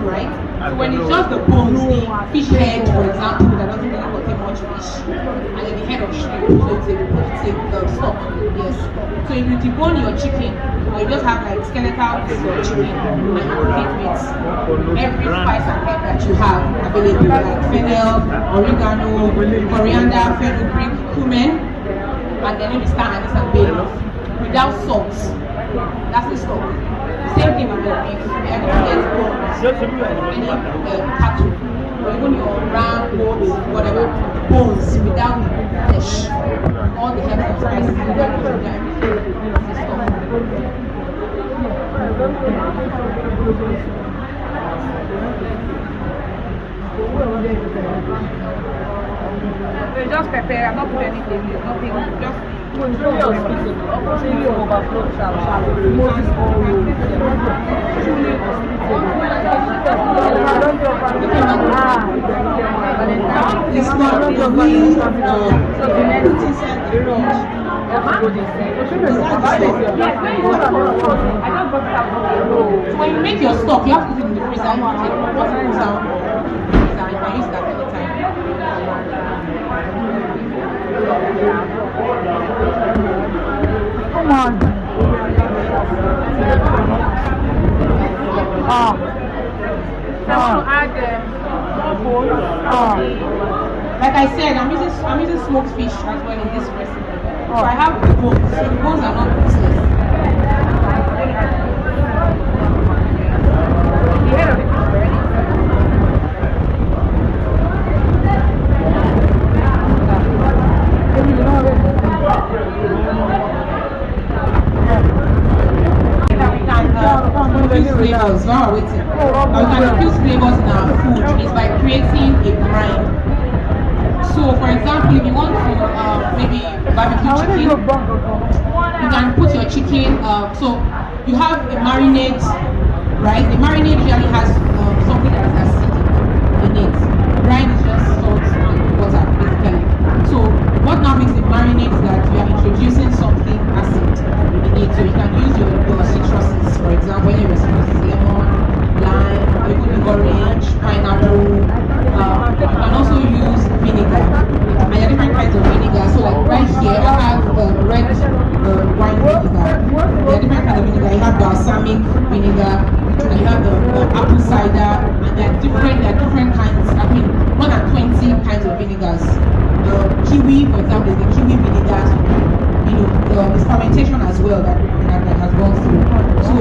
S5: right? So when it's just the bones, the fish head, for example, that doesn't really contain much fish, and then the head of shrimp, so it's a stock, yes. So if you debone your chicken, or you just have like skeletal piece of chicken and you cook meat, every spice and herb that you have available, like fennel, oregano, coriander, fenugreek, cumin, and then maybe star anise and bay leaf, without salt, that's the stock. The Same thing with your beef. If you get bones, any cattle, or even your ram, goat, whatever, bones without the flesh, all the herbs and spices, you don't put them.
S2: So just prepare, I'm not putting anything, nothing, just
S5: It's not the way So when you make your stock, you have to put it in the freezer and you take once it goes out, you can use that anytime.
S2: come on. I want to add
S5: Like I said, I'm using smoked fish as well in this recipe. So I have the bones. So the bones are not tasteless.
S2: the head of the fish already.
S5: Infuse flavors while we're waiting. We can infuse flavors in our food is by creating a brine. So, for example, if you want to maybe barbecue chicken, you can put your chicken. So you have a marinade, right? The marinade usually has something that has acid in it. Brine is just salt and water, basically. So what now makes the marinade is that you are introducing something acid in it. So you can use your citruses, for example, when your citruses lemon, lime, or even orange, pineapple. You can also use vinegar. And there are different kinds of vinegar. So like right here, I have red wine vinegar. There are different kinds of vinegar. You have balsamic vinegar. You have the apple cider, and there are different kinds. I mean, more than 20 kinds of vinegars. Kiwi, for example, is the kiwi vinegar. It's fermentation as well that has gone through. So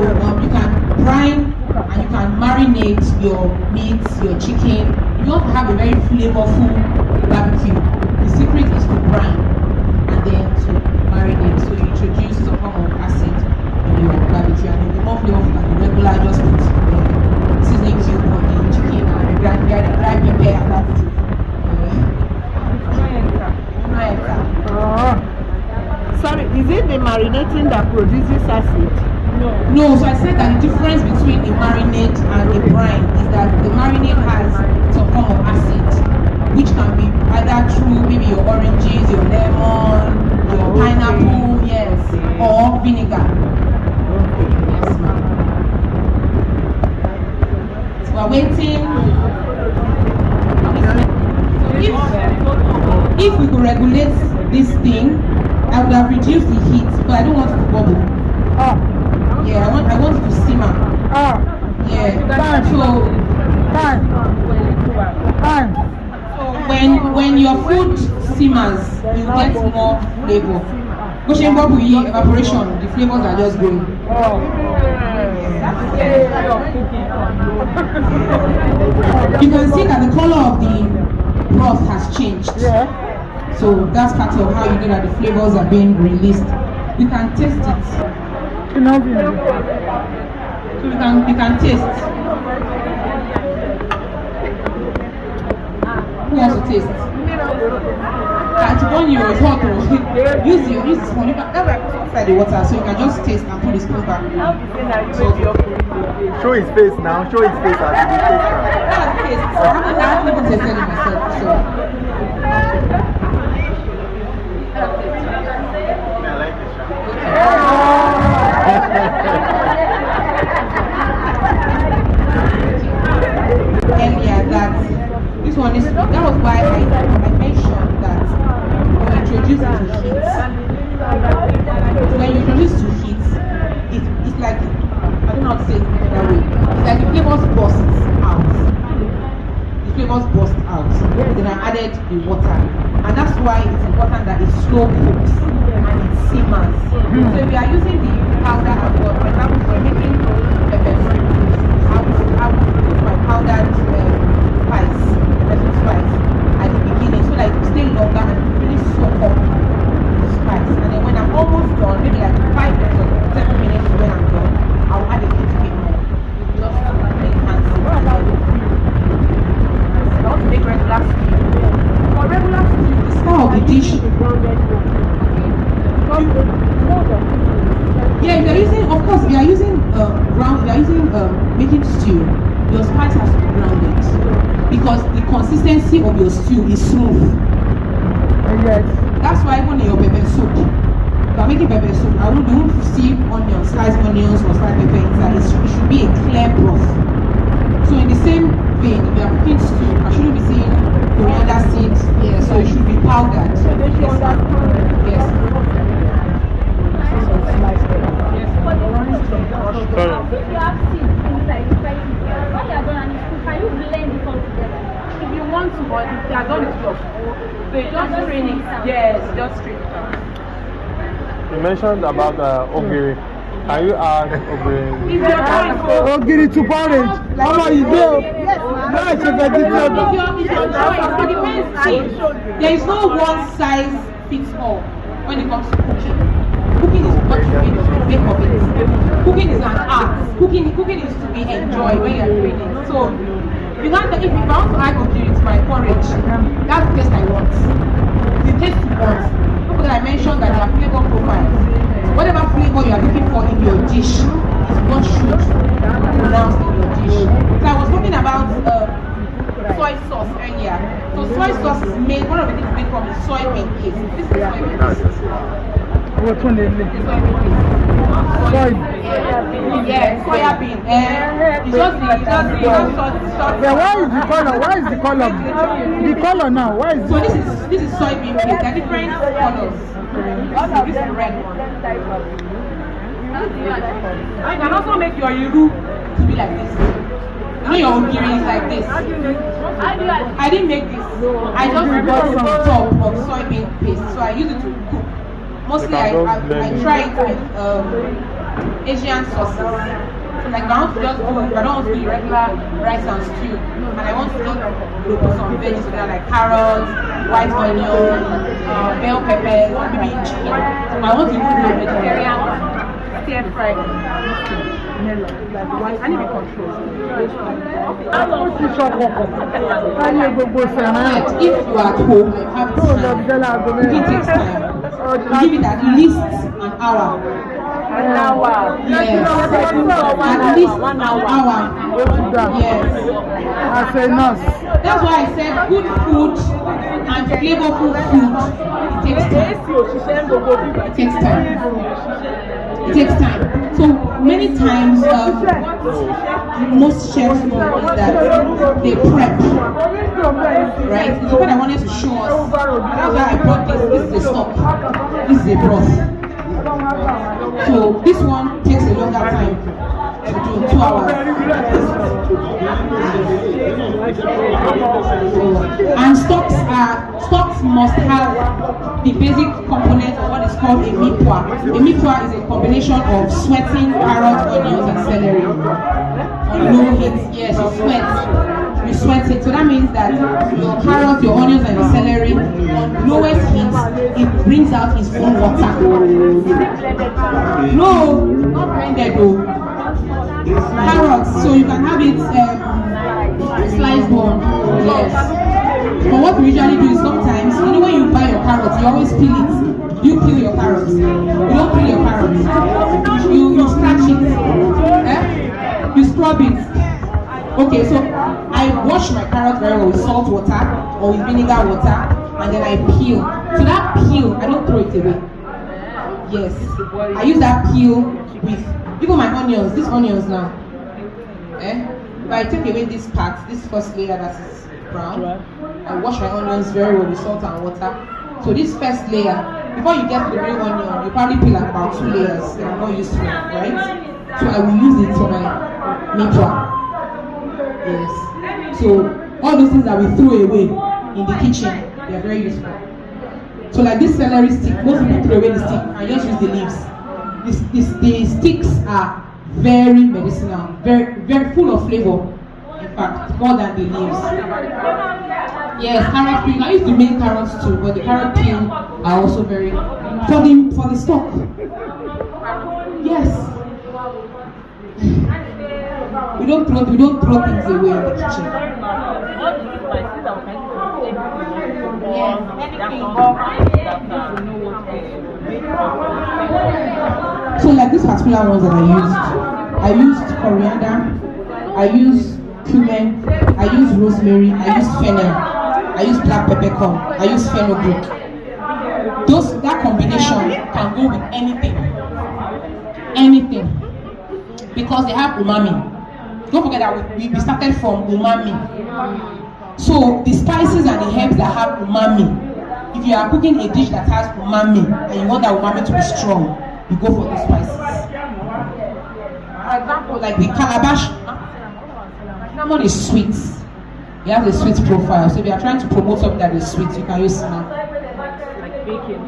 S5: you can brine and you can marinate your meat, your chicken. You want to have a very flavorful barbecue. The secret is to brine and then to marinate. So you introduce some form of acid in your barbecue, and it'll be more flavorful than the regular just put seasoning cube on the chicken and the dry pepper and that's it.
S6: Sorry, is it the marinating that produces acid?
S5: No, so I said that the difference between a marinade and a brine is that the marinade has some form of acid, which can be either through maybe your oranges, your lemon, your pineapple, yes, or vinegar. Yes, ma'am. So we're waiting. If we could regulate this thing, I would have reduced the heat, but I don't want it to bubble. Yeah, I want it to simmer. Yeah. So when your food simmers, you get more flavor. Pushing bubble evaporation, the flavors are just going. You can see that the color of the broth has changed.
S6: Yeah.
S5: So that's part of how you know that the flavors are being released. You can taste it. So you can taste. Who wants to taste? It's one euro, it's hot. Use this one. You can have like outside the water, so you can just taste and put the spoon back.
S3: Show his face now. Show his face as he tastes now.
S5: That's the taste. I haven't even tasted it myself. So.
S3: I like the shot.
S5: Earlier that this one is that was why I mentioned that when you introduce it to heat, it's like, I don't know how to say it that way. It's like the flavors burst out. The flavors burst out. Then I added the water, and that's why it's important that it's slow cooked and it's simmers. So if we are using the powder as well, for example, we're making pepper soup, I would put my powdered spice, pepper spice, at the beginning, so that it will stay longer and really soak up the spice. And then when I'm almost done, maybe like 5 minutes or 7 minutes when I'm done, I'll add a little bit more, just to make fancy. I want to make regular stew. For regular stew, the style of the dish. Yeah, if you're using, of course, if you're using making stew, your spice has to be grounded because the consistency of your stew is smooth.
S6: Yes.
S5: That's why even in your pepper soup, if I'm making pepper soup, you won't see onions, sliced onions or sliced pepper inside. It should be a clear broth. So in the same vein, if you are cooking stew, I shouldn't be seeing coriander seeds. Yeah, so it should be powdered. Yes.
S2: If you have seeds inside, when you are done and it's cooked, can you blend it all together?
S4: If you want to, but if they are done with your food, they just strain it. Yes, just strain it out.
S3: You mentioned about ogiri. Can you add ogiri?
S4: If you're trying to
S6: Ogiri to porridge. Mama, you do. Yes, a vegetable.
S5: If you're trying, it depends. See, there is no one size fits all when it comes to cooking. Cooking is what you make of it. Cooking is an art. Cooking is to be enjoyed when you're doing it. So you can't, if I want to add ogiri to my porridge, that's the taste I want. The taste you want. Look at I mentioned that there are flavor profiles. Whatever flavor you are looking for in your dish is what should be pronounced in your dish. So I was talking about soy sauce earlier. So soy sauce is made, one of the things made from is soybean paste. This is soybean paste.
S6: What one they make?
S5: Soy. Yeah, soya bean. It's just the
S6: Yeah, why is the color? Why is the color? The color now. Why is
S5: so this is soybean paste. There are different colors. This is red one. You can also make your iru to be like this. You know your ogiri is like this. I didn't make this. I just bought some top of soybean paste, so I use it to cook. Mostly I try it with Asian sauces. So like I don't want to do regular rice and stew, and I want to put some veggies so like carrots, white onion, bell peppers, maybe chicken. So I want to do vegetarian stir fry. I need to control. If you are at home, have time. Cooking takes time. Give it at least an hour.
S6: An hour?
S5: Yes. At least 1 hour. Yes.
S6: I say nurse.
S5: That's why I said good food and flavorful food takes time. It takes time. It takes time. So many times, most chefs know is that they prep. Right? It's what I wanted to show us. That's why I brought this. This is a stock. This is a broth. So this one takes a longer time to do, 2 hours. And stocks must have the basic component of what is called a mipwa. A mipwa is a combination of sweating, carrots, onions, and celery. On low heat, yes, you sweat it. So that means that your carrots, your onions, and your celery on lowest heat, it brings out its own water. No, not blended though. Carrots, so you can have it sliced one. Yes. But what we usually do is sometimes, you know, when you buy your carrots, you always peel it. You peel your carrots. You don't peel your carrots. You scratch it. You scrub it. Okay, so I wash my carrots very well with salt water or with vinegar water, and then I peel. So that peel, I don't throw it away. Yes, I use that peel with even my onions. These onions now. If I take away this part, this first layer that is brown, I wash my onions very well with salt and water. So this first layer, before you get to the real onion, you probably peel like about 2 layers. They are not useful, right? So I will use it for my mipwa. Yes. So all those things that we throw away in the kitchen, they are very useful. So like this celery stick, most people throw away the stick and just use the leaves. The sticks are very medicinal, very full of flavor. In fact, more than the leaves. Yes, carrot peel. I use the main carrots too, but the carrot peel are also very for the stock. Yes. We don't throw things away in the kitchen. So like these particular ones that I used coriander, I used cumin, I used rosemary, I used fennel, I used black peppercorn, I used fenugreek. That combination can go with anything, because they have umami. Don't forget that we started from umami. So the spices and the herbs that have umami, if you are cooking a dish that has umami and you want that umami to be strong, you go for the spices. For example, like the calabash, cinnamon is sweet. It has a sweet profile. So if you are trying to promote something that is sweet, you can use cinnamon.
S2: Like baking.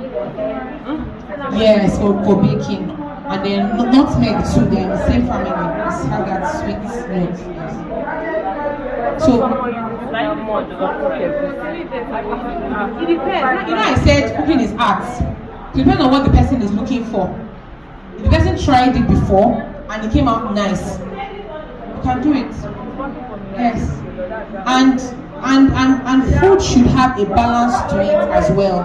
S5: Yes, for baking. And then nutmeg too, they're in the same family. It's have that sweet note. Yes. So it depends. You know, I said cooking is art. It depends on what the person is looking for. If the person tried it before and it came out nice, you can do it. Yes. And food should have a balance to it as well.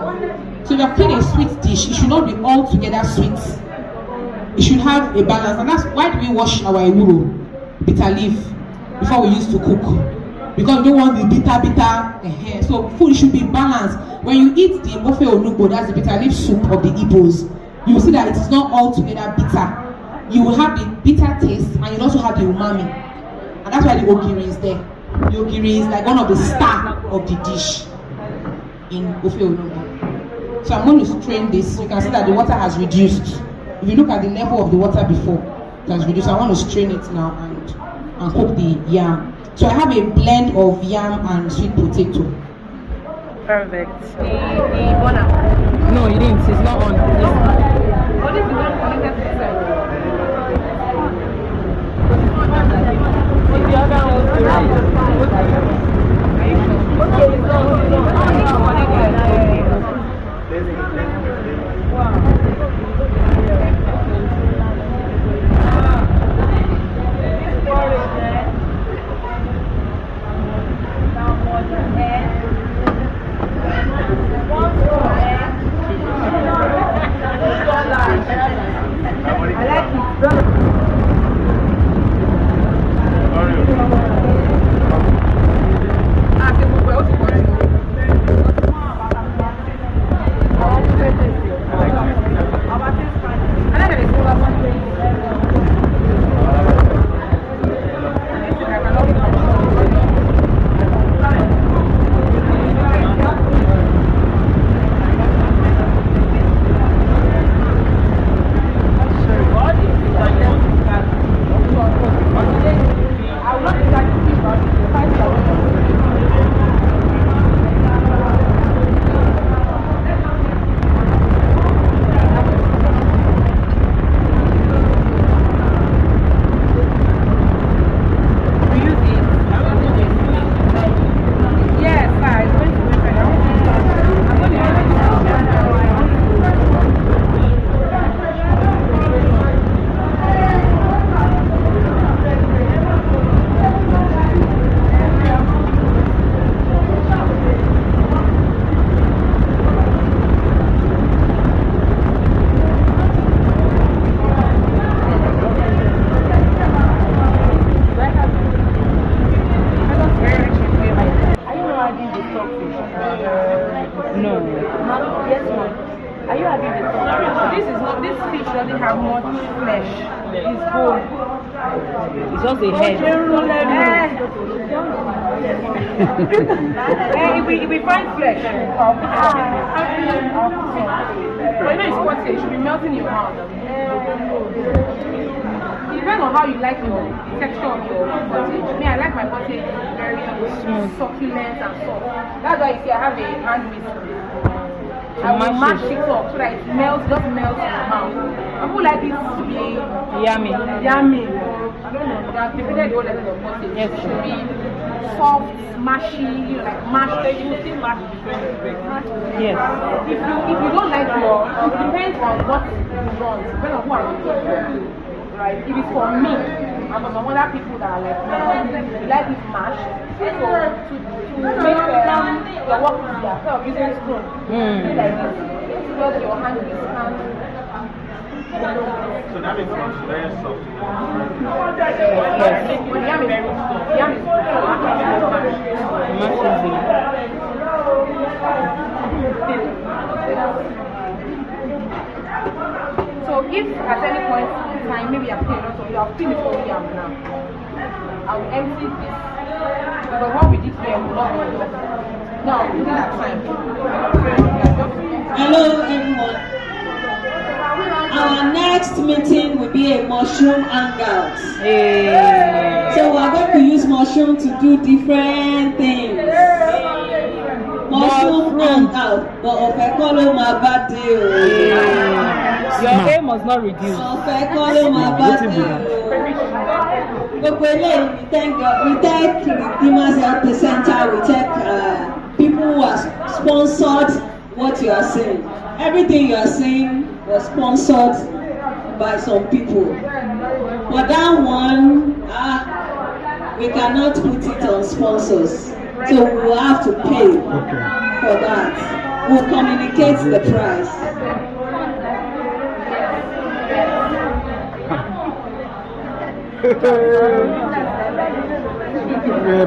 S5: So if you're cooking a sweet dish, it should not be all together sweet. It should have a balance, and that's why do we wash our ewuro, bitter leaf, before we used to cook? Because we don't want the bitter. So food should be balanced. When you eat the ofe onugbo, that's the bitter leaf soup of the Igbos, you will see that it is not all together bitter. You will have the bitter taste, and you'll also have the umami, and that's why the ogiri is there. The ogiri is like one of the star of the dish in ofe onugbo. So I'm going to strain this. You can see that the water has reduced. If you look at the level of the water before, it has reduced. I want to strain it now and cook the yam. So I have a blend of yam and sweet potato.
S2: Perfect. The burner. No, you didn't. It's not on. What is the one connected to the side? The other one was right.
S4: doesn't have much flesh. It's bone.
S2: It's just a head.
S4: If we find flesh, I'll put some. But you know it's cottage, it should be melting in your mouth. It depends on how you like the texture of your pottage. Me, I like my pottage very succulent and soft. That's why you see I have a hand whisk.
S2: To
S7: I will
S2: mash
S7: mash
S2: it.
S7: it up so that it melts, just melts in the mouth. I would like it to be
S2: Yummy.
S7: yummy. I don't know. They have definitely the whole level of process.
S2: Yes,
S7: It should be soft, mashy, you know, like mashed. You will still mash different.
S2: Yes.
S7: If you don't like your, it depends on what you want. Depends on who are looking for. Right? If it's for me, and for some other people that are like me, you like it mashed. So to make your work easier, instead of using spoon, do like this. Just your hand with this hand.
S3: So that makes sense. Very soft.
S2: Yes.
S7: But the yam is very soft. The yam is So if at any point in time, maybe I'm paying also, you have finished the yam now, I will empty this because what we did here will not be enough. Now, within that time,
S1: Hello, everyone. Our next meeting will be a mushroom hangout.
S2: Hey.
S1: So we are going to use mushroom to do different things. Mushroom hangout, but ofekolo my birthday.
S2: Your aim must not reduce.
S1: Ofekolo my birthday. Gbogbo eléyìí we thank God, we thank Redeemers Health Center, we thank people who have sponsored what you are saying. Everything you are saying was sponsored by some people. But that one, we cannot put it on sponsors. So we will have to pay for that. We'll communicate the price.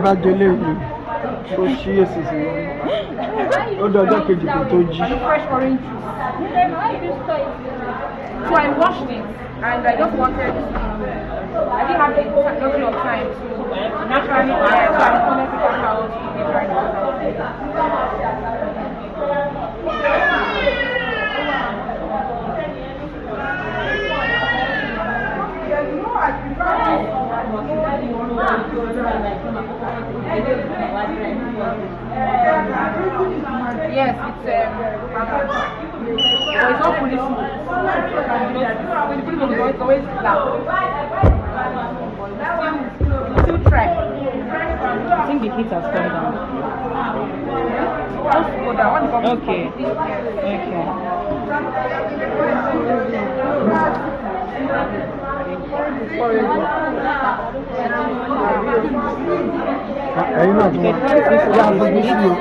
S6: Bá délé yìí, ó ṣí èsì sí wọn. Ó dọjọ́ kejì kò tó jí.
S7: fresh orange juice. So I washed it and I just wanted I didn't have the luxury of time to naturally buy it, so I wanted to cut out the dry Yes, it's but it's not fully smooth. When you put it on the oil, it's always black. Still try.
S2: I think the heat has come down.
S7: Just go down.
S2: Okay.
S6: Ẹyin náà tún wá. Ìyá àfojú sí o.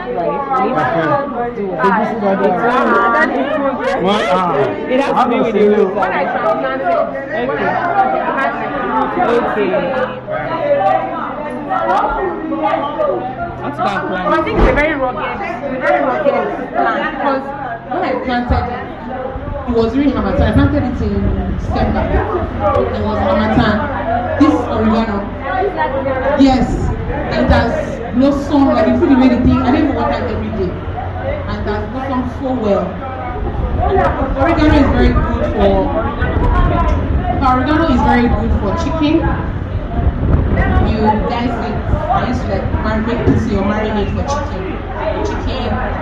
S6: Fojú sí dáadáa.
S2: It has to be with the roots.
S7: When I transplanted,
S2: Okay. What's that plant?
S7: I think it's a very rugged plant because when I planted it was during Hamatan. I planted it in December. It was Hamatan. This oregano, yes, and it has blossomed. Like if you made the thing, I didn't even water it every day, and it has blossomed so well. Oregano is very good for chicken. You dice it. I used to like make pizza or marinade for chicken.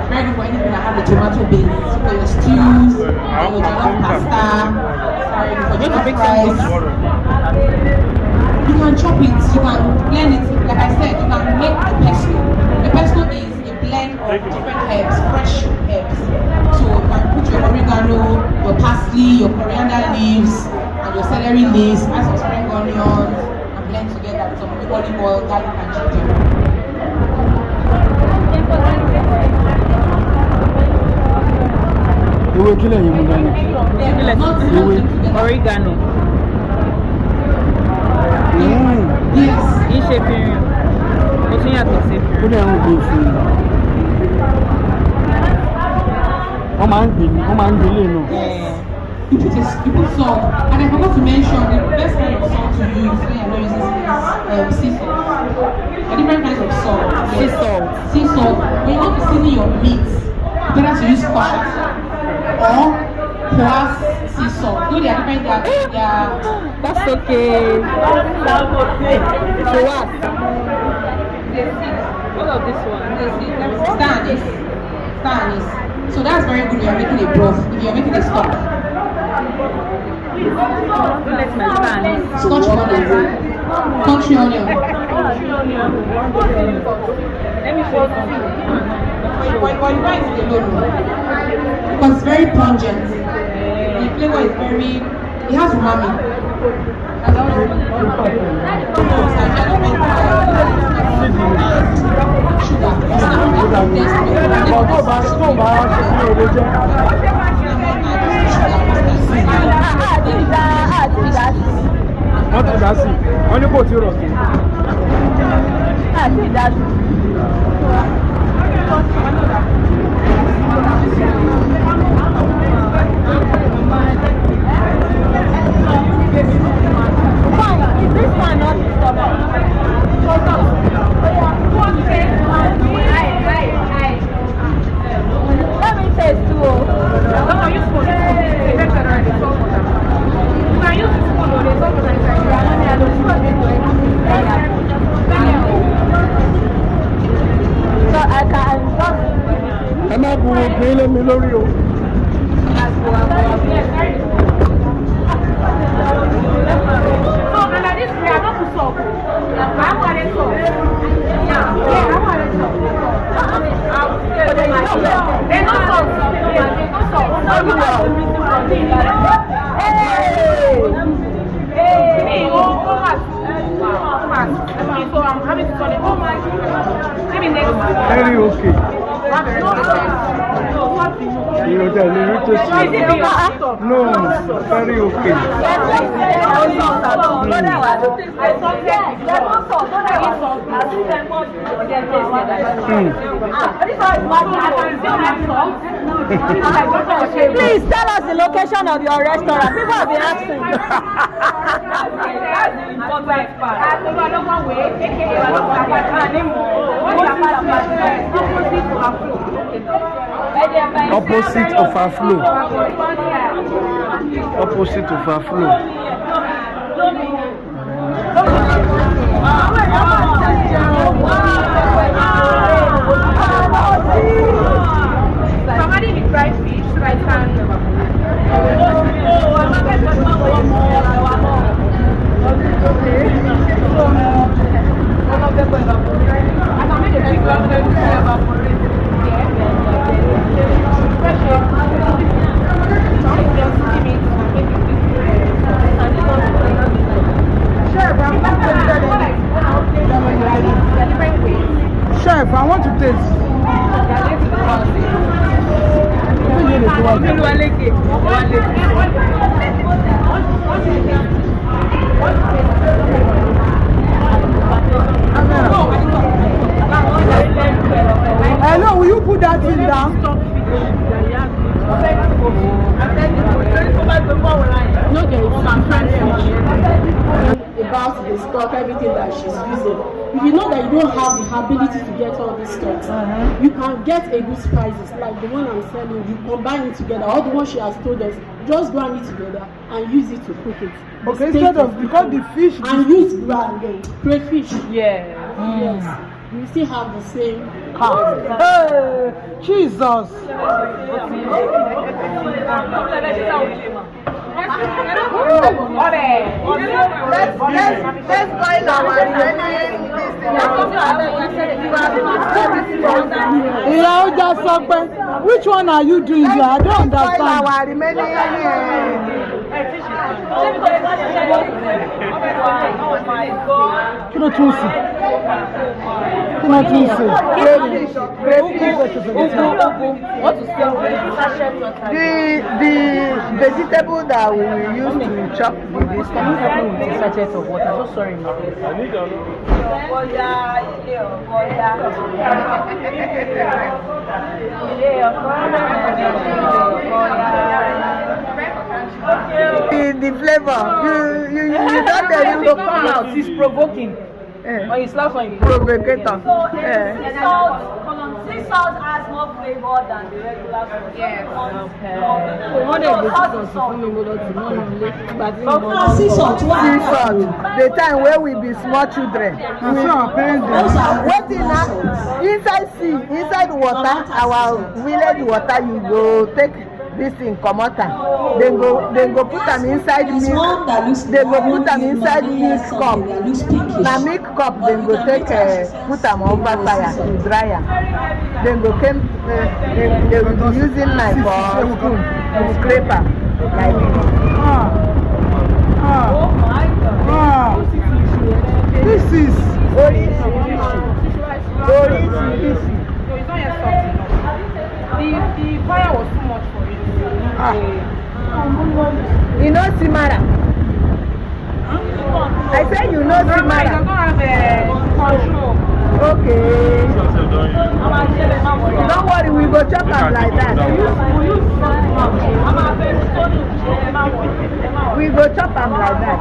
S7: Very good for anything that has a tomato base. For your stews, for your jollof pasta, for jollof rice. You can chop it, you can blend it. Like I said, you can make the pesto. The pesto is a blend of different herbs, fresh herbs. So you can put your oregano, your parsley, your coriander leaves, and your celery leaves, add some spring onions, and blend together with some olive oil, garlic, and ginger.
S6: Ewé kílẹ̀ yìí mú dání.
S2: Ewé oregano.
S7: Yes.
S2: Kì í ṣe fìrìn. Ó tún yàtọ̀ sí fìrìn.
S6: Ó dẹ̀ ń gbé fún un. Wọ́n máa ń gbélé náà.
S7: You put salt, and I forgot to mention the best kind of salt to use when you're not using sea salt. There are different kinds of salt.
S2: Sea salt.
S7: Sea salt. When you want to season your meat, better to use kosher or plus sea salt. Though they are different, they are
S2: That's okay. For what?
S7: they see.
S2: All of this one.
S7: They see. Star anise. So that's very good if you're making a broth, if you're making a stock. Scotch bonnet, country onion.
S2: Let me show you.
S7: Why is it alone? Because it's very pungent. The flavor is very, it has umami.
S6: Wọ́n ti dá sí, wọ́n ní kò tí rọ̀ sí. Ẹ má bu obìnrin lé mi lórí o.
S2: So I'm having to turn it off. Maybe next week.
S6: Very okay. You know that no, very okay.
S1: Please tell us the location of your restaurant. People have been asking.
S6: Opposite of our flow. Opposite of our flow.
S2: Somebody with fried fish, fried pan.
S6: Chef, I want to taste. Hello, will you put that thing down?
S4: About the stock, everything that she's using. If you know that you don't have the ability to get all these stocks, you can get a good spices like the one I'm selling. You combine it together. All the one she has told us, just grind it together and use it to cook it.
S6: Okay, instead of because the fish
S4: and use crayfish.
S2: Yeah.
S4: Yes. You still have the same.
S6: Hey, Jesus.
S5: Let's find our
S6: Which one are you doing here? I don't understand.
S5: our remaining
S6: Kí ló tún sí? Kí ló tún sí?
S5: the vegetable that we will use to chop with this
S2: Sachet of water. So sorry, ma'am.
S5: the flavor. You don't tell you to come out.
S2: It's provoking. When you slap on you.
S5: Provocator.
S1: Sea salt has more more flavour than the regular sauce.
S7: Yes.
S2: Okay.
S1: Sea salt,
S8: Sea salt. The time where we be small children. Waiting now. Inside sea, inside water, our village water, you go take this thing comota. Then go put them inside milk. They go put them inside milk cup. Na milk cup, then go take put them over fire to dry them. Then go they will be using knife or spoon to scrape them like this.
S1: Oh my God.
S8: This is
S2: No,
S8: Orisi.
S2: it's not yet soft enough. The fire was too much for it.
S8: You know Simara? I said you know
S2: Grandma, I
S8: Simara.
S2: don't have control.
S8: Okay. Don't worry, we go chop am like that. We go chop am like that.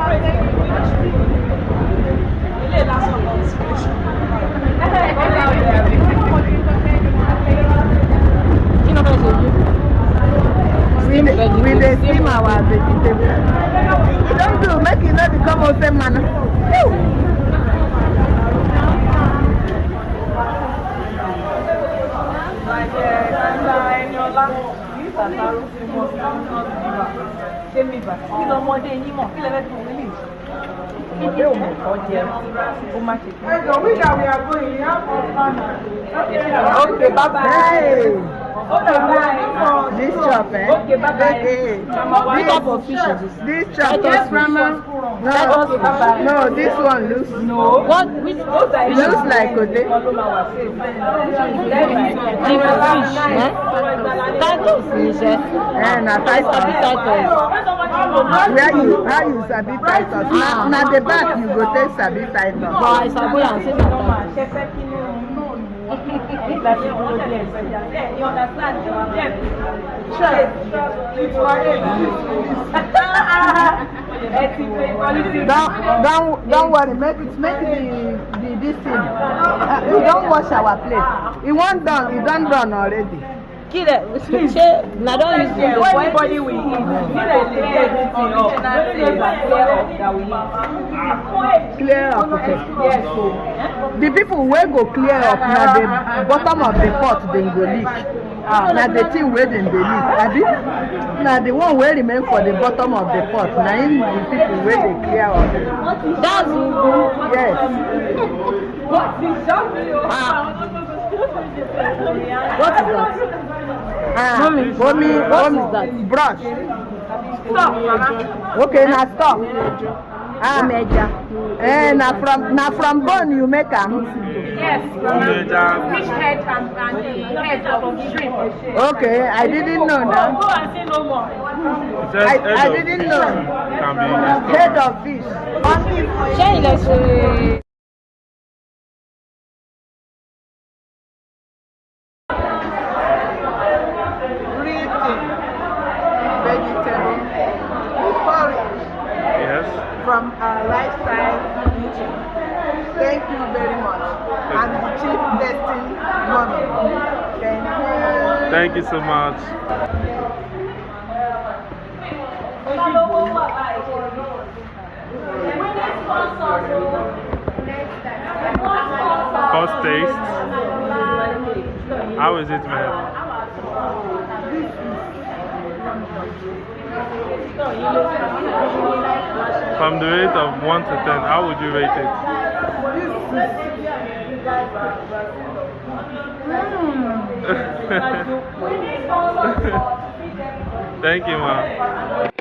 S8: We dey steam our vegetable. Don't do, make it not become open man.
S1: Okay, bye-bye.
S8: Hey.
S1: This
S8: chop, eh?
S1: Okay, bye-bye.
S8: What type of fish is this? This chop.
S1: Yes, Grandma.
S8: No, this one looks.
S1: No.
S2: What? Which?
S8: Looks like Ode.
S2: Titus fish, eh?
S8: Na Titus. How you sabi Titus? Na the back you go take sabi Titus.
S2: But I sabi am say na Titus.
S1: You understand?
S8: Don't worry, make the this thing. We don't wash our plate. It done already.
S2: Kill it. Say, na don't use the
S1: Everybody will eat.
S8: Clear up, okay.
S1: Yes.
S8: The people wey go clear up na the bottom of the pot dem go lick. Na the thing wey dem dey lick. Na the one wey remain for the bottom of the pot. Na him the people wey dey clear up.
S2: That's
S8: Yes.
S2: what is that?
S8: Mommy,
S2: what is that?
S8: brush.
S1: Stop, Mama.
S8: Okay, now stop. Na from bone you make am.
S7: Yes, fish head and the head of shrimp.
S8: Okay, I didn't know that.
S1: Go and say no more.
S8: I didn't know. Head of fish.
S2: Say let's
S8: Vegetable. Porridge.
S3: Yes.
S8: From our lifestyle kitchen. Thank you very much. I'm the chief destined mommy. Thank you.
S3: Thank you so much. First taste. How is it, man? From the rate of 1 to 10, how would you rate it? Thank you, ma'am.